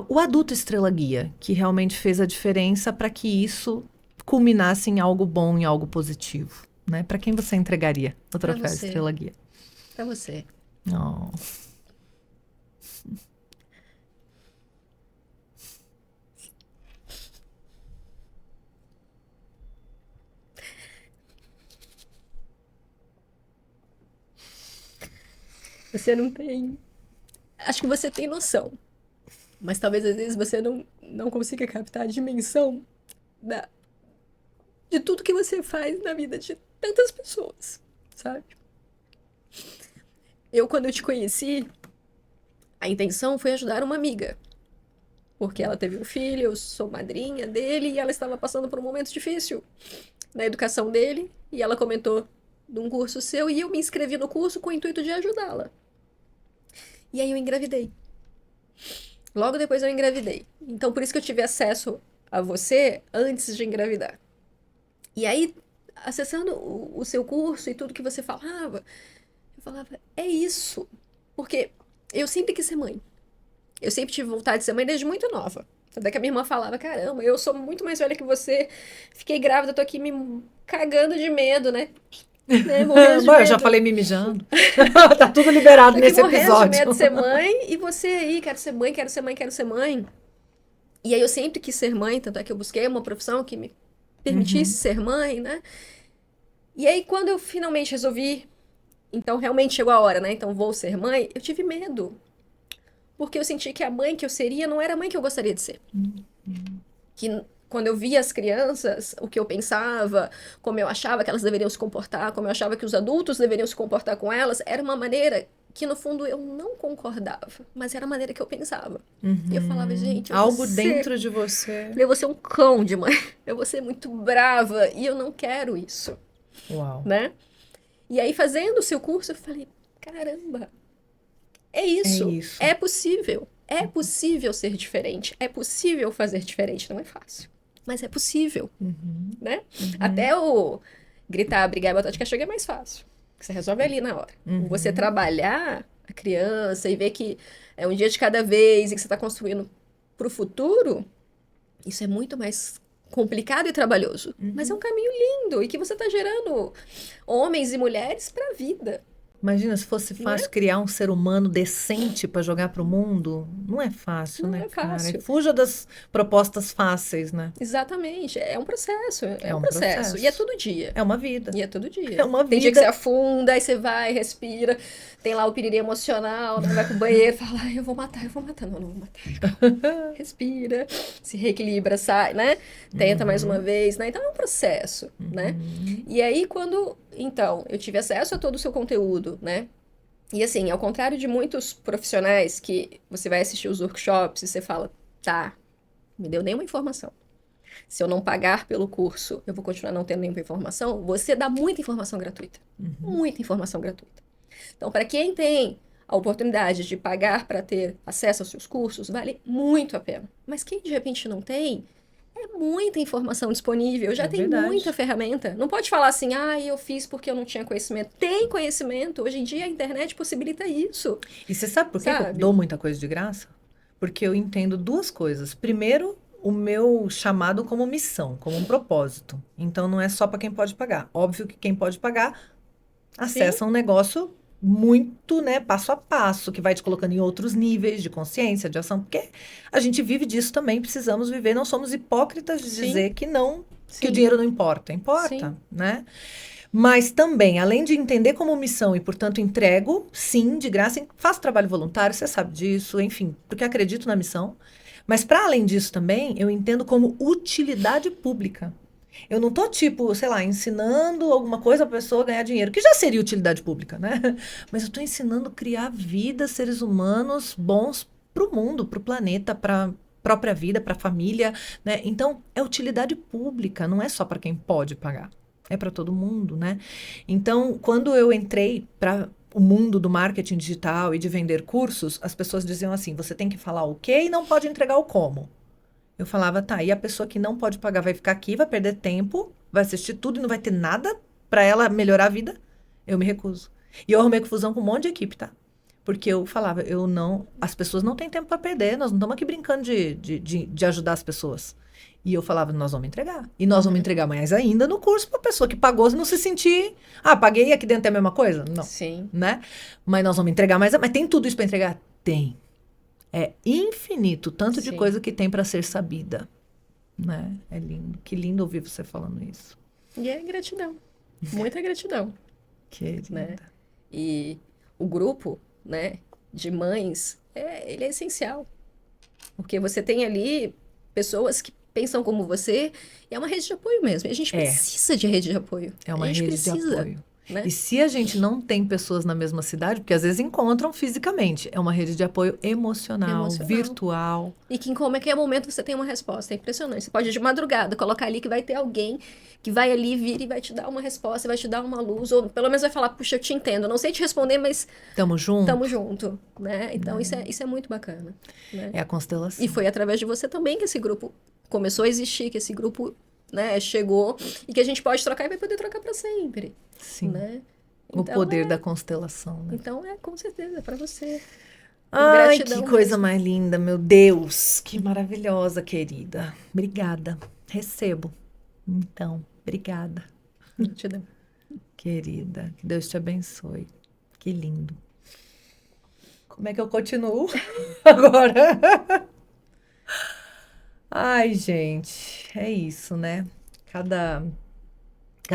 o adulto Estrela Guia, que realmente fez a diferença para que isso culminasse em algo bom, em algo positivo, né? Para quem você entregaria o troféu você. Estrela Guia? Pra você. Oh. Você não tem. Acho que você tem noção. Mas talvez às vezes você não consiga captar a dimensão de tudo que você faz na vida de tantas pessoas, sabe? Quando eu te conheci, a intenção foi ajudar uma amiga. Porque ela teve um filho, eu sou madrinha dele, e ela estava passando por um momento difícil na educação dele, e ela comentou de um curso seu, e eu me inscrevi no curso com o intuito de ajudá-la. E aí eu engravidei. Logo depois eu engravidei. Então, por isso que eu tive acesso a você antes de engravidar. E aí, acessando o seu curso e tudo que você falava, eu falava, é isso. Porque eu sempre quis ser mãe. Eu sempre tive vontade de ser mãe desde muito nova. Até que a minha irmã falava, caramba, eu sou muito mais velha que você, fiquei grávida, tô aqui me cagando de medo, né? Morrendo de Bom, eu já medo. falei mimijando. Tá tudo liberado Tô aqui nesse morrendo de episódio. medo de ser mãe, e você aí, quero ser mãe, quero ser mãe, quero ser mãe. E aí eu sempre quis ser mãe, tanto é que eu busquei uma profissão que me permitisse ser mãe, né? E aí quando eu finalmente resolvi, então realmente chegou a hora, né? Então vou ser mãe, eu tive medo. Porque eu senti que a mãe que eu seria não era a mãe que eu gostaria de ser. Que quando eu via as crianças, o que eu pensava, como eu achava que elas deveriam se comportar, como eu achava que os adultos deveriam se comportar com elas, era uma maneira que no fundo eu não concordava, mas era a maneira que eu pensava. E eu falava, gente, Algo dentro de você. eu vou ser um cão de mãe, eu vou ser muito brava e eu não quero isso, Uau. né? E aí fazendo o seu curso eu falei, caramba, é isso, isso. é possível. É possível ser diferente, é possível fazer diferente, não é fácil, mas é possível, né? Até o gritar, brigar e botar de castigo é mais fácil, que você resolve ali na hora. Você trabalhar a criança e ver que é um dia de cada vez e que você está construindo para o futuro, isso é muito mais complicado e trabalhoso, mas é um caminho lindo e que você está gerando homens e mulheres para a vida. Imagina se fosse fácil criar um ser humano decente para jogar pro mundo. Não é fácil, Não né, é cara? fácil. Fuja das propostas fáceis, né? Exatamente, é um processo, É um processo. processo. E é todo dia. É uma vida. E é todo dia. É uma Tem dia que vida. você afunda, aí você vai, respira, tem lá o piriri emocional, né? Vai pro banheiro, fala, ai, eu vou matar. Não, não vou matar. Calma. Respira, se reequilibra, sai, né? Tenta mais uma vez, né? Então é um processo, né? E aí quando, então, eu tive acesso a todo o seu conteúdo, né? E assim, ao contrário de muitos profissionais que você vai assistir os workshops e você fala, tá, me deu nenhuma informação. Se eu não pagar pelo curso, eu vou continuar não tendo nenhuma informação. Você dá muita informação gratuita. Muita informação gratuita. Então, para quem tem a oportunidade de pagar para ter acesso aos seus cursos, vale muito a pena. Mas quem de repente não tem, é muita informação disponível. Já tem verdade. muita ferramenta. Não pode falar assim, eu fiz porque eu não tinha conhecimento. Tem conhecimento. Hoje em dia a internet possibilita isso. E você sabe por que eu dou muita coisa de graça? Porque eu entendo duas coisas. Primeiro, o meu chamado como missão, como um propósito. Então, não é só para quem pode pagar. Óbvio que quem pode pagar acessa um negócio muito, né, passo a passo, que vai te colocando em outros níveis de consciência, de ação, porque a gente vive disso também, precisamos viver, não somos hipócritas de dizer que não, que o dinheiro não importa. Importa, né? Mas também, além de entender como missão e, portanto, entrego, sim, de graça, faço trabalho voluntário, você sabe disso, enfim, porque acredito na missão. Mas, para além disso também, eu entendo como utilidade pública. Eu não tô, tipo, sei lá, ensinando alguma coisa pra pessoa ganhar dinheiro, que já seria utilidade pública, né? Mas eu tô ensinando a criar vida, seres humanos bons pro mundo, pro planeta, pra própria vida, pra família, né? Então, é utilidade pública, não é só para quem pode pagar. É para todo mundo, né? Então, quando eu entrei para o mundo do marketing digital e de vender cursos, as pessoas diziam assim, você tem que falar o quê e não pode entregar o como. Eu falava, tá, e a pessoa que não pode pagar vai ficar aqui, vai perder tempo, vai assistir tudo e não vai ter nada para ela melhorar a vida? Eu me recuso. E eu arrumei confusão com um monte de equipe, tá? Porque eu falava, as pessoas não têm tempo para perder, nós não estamos aqui brincando de ajudar as pessoas. E eu falava, nós vamos entregar. E nós vamos entregar mais ainda no curso para a pessoa que pagou não se sentir, paguei e aqui dentro é a mesma coisa? Não. Sim. Né? Mas nós vamos entregar mais, mas tem tudo isso para entregar? Tem. É infinito, tanto de coisa que tem para ser sabida, né? É lindo. Que lindo ouvir você falando isso. E é gratidão. Muita gratidão. Querida. Né? E o grupo, né, de mães, ele é essencial. Porque você tem ali pessoas que pensam como você, e é uma rede de apoio mesmo. E a gente precisa de rede de apoio. É uma rede de apoio. né? E se a gente não tem pessoas na mesma cidade, porque às vezes encontram fisicamente, é uma rede de apoio emocional, virtual. E que em qualquer momento você tem uma resposta, é impressionante. Você pode de madrugada colocar ali que vai ter alguém que vai ali vir e vai te dar uma resposta, vai te dar uma luz, ou pelo menos vai falar, puxa, eu te entendo, eu não sei te responder, mas Tamo junto, né? Então isso é muito bacana, né? É a constelação. E foi através de você também que esse grupo começou a existir, que esse grupo, né, chegou e que a gente pode trocar e vai poder trocar para sempre. Sim. Né? O poder da constelação, né? Então com certeza, para você. Ai, que Gratidão coisa mesmo. mais linda, meu Deus. Que maravilhosa, querida. Obrigada. Recebo. Então, obrigada. Gratidão. Querida, que Deus te abençoe. Que lindo. Como é que eu continuo agora? Ai, gente, é isso, né? Cada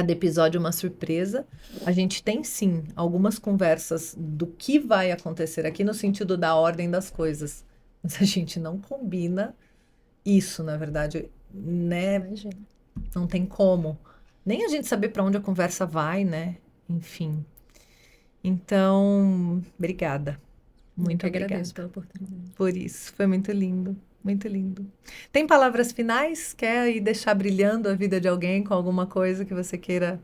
episódio é uma surpresa. A gente tem, sim, algumas conversas do que vai acontecer aqui no sentido da ordem das coisas. Mas a gente não combina isso, na verdade, né? Imagina. Não tem como. Nem a gente saber para onde a conversa vai, né? Enfim. Então, obrigada. Muito Eu que obrigada agradeço pela oportunidade. por isso. Foi muito lindo. Muito lindo. Tem palavras finais? Quer aí deixar brilhando a vida de alguém com alguma coisa que você queira?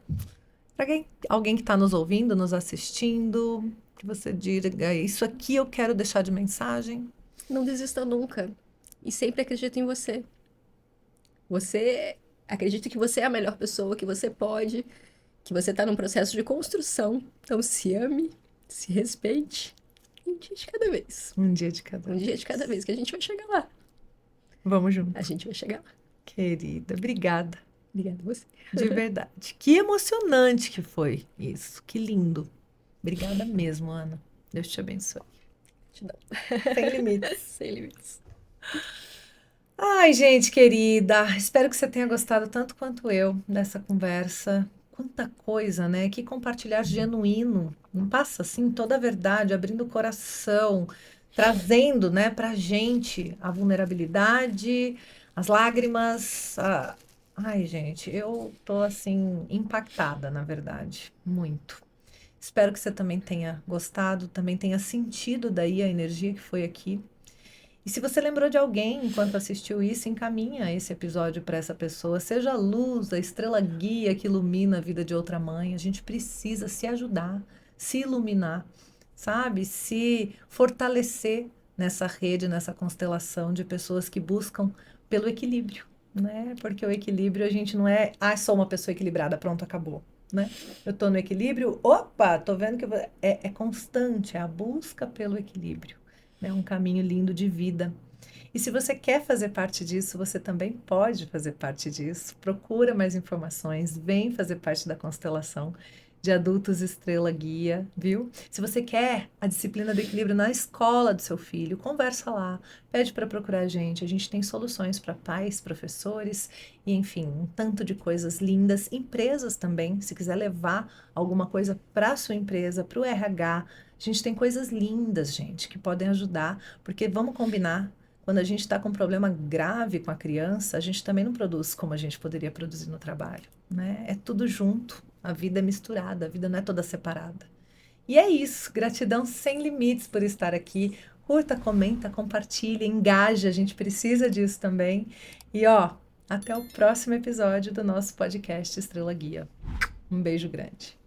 Alguém que está nos ouvindo, nos assistindo, que você diga, isso aqui eu quero deixar de mensagem. Não desista nunca. E sempre acredite em você. Você acredita que você é a melhor pessoa, que você pode, que você está num processo de construção. Então se ame, se respeite. Um dia de cada vez. Um dia de cada Um dia de cada vez, que a gente vai chegar lá. Vamos junto. A gente vai chegar lá. Querida, obrigada. Obrigada a você. De verdade. Que emocionante que foi isso. Que lindo. Obrigada mesmo, Ana. Deus te abençoe. Gratidão. Sem limites. Sem limites. Ai, gente querida, espero que você tenha gostado tanto quanto eu dessa conversa. Quanta coisa, né? Que compartilhar genuíno. Não passa assim toda a verdade, abrindo o coração, trazendo, né, pra gente a vulnerabilidade, as lágrimas. Ai, gente, eu tô assim impactada, na verdade, muito. Espero que você também tenha gostado, também tenha sentido daí a energia que foi aqui. E se você lembrou de alguém enquanto assistiu isso, encaminha esse episódio para essa pessoa. Seja a luz, a estrela guia que ilumina a vida de outra mãe. A gente precisa se ajudar, se iluminar, sabe? Se fortalecer nessa rede, nessa constelação de pessoas que buscam pelo equilíbrio, né? Porque o equilíbrio a gente não é, sou uma pessoa equilibrada, pronto, acabou, né? Eu tô no equilíbrio, opa, tô vendo que é constante, é a busca pelo equilíbrio. É um caminho lindo de vida. E se você quer fazer parte disso, você também pode fazer parte disso. Procura mais informações, vem fazer parte da constelação de adultos Estrela Guia, viu? Se você quer a disciplina do equilíbrio na escola do seu filho, conversa lá, pede para procurar a gente tem soluções para pais, professores e, enfim, um tanto de coisas lindas. Empresas também, se quiser levar alguma coisa para a sua empresa, para o RH, a gente tem coisas lindas, gente, que podem ajudar, porque vamos combinar, quando a gente está com um problema grave com a criança, a gente também não produz como a gente poderia produzir no trabalho, né? É tudo junto, a vida é misturada, a vida não é toda separada. E é isso, gratidão sem limites por estar aqui. Curta, comenta, compartilha, engaja, a gente precisa disso também. E ó, até o próximo episódio do nosso podcast Estrela Guia. Um beijo grande.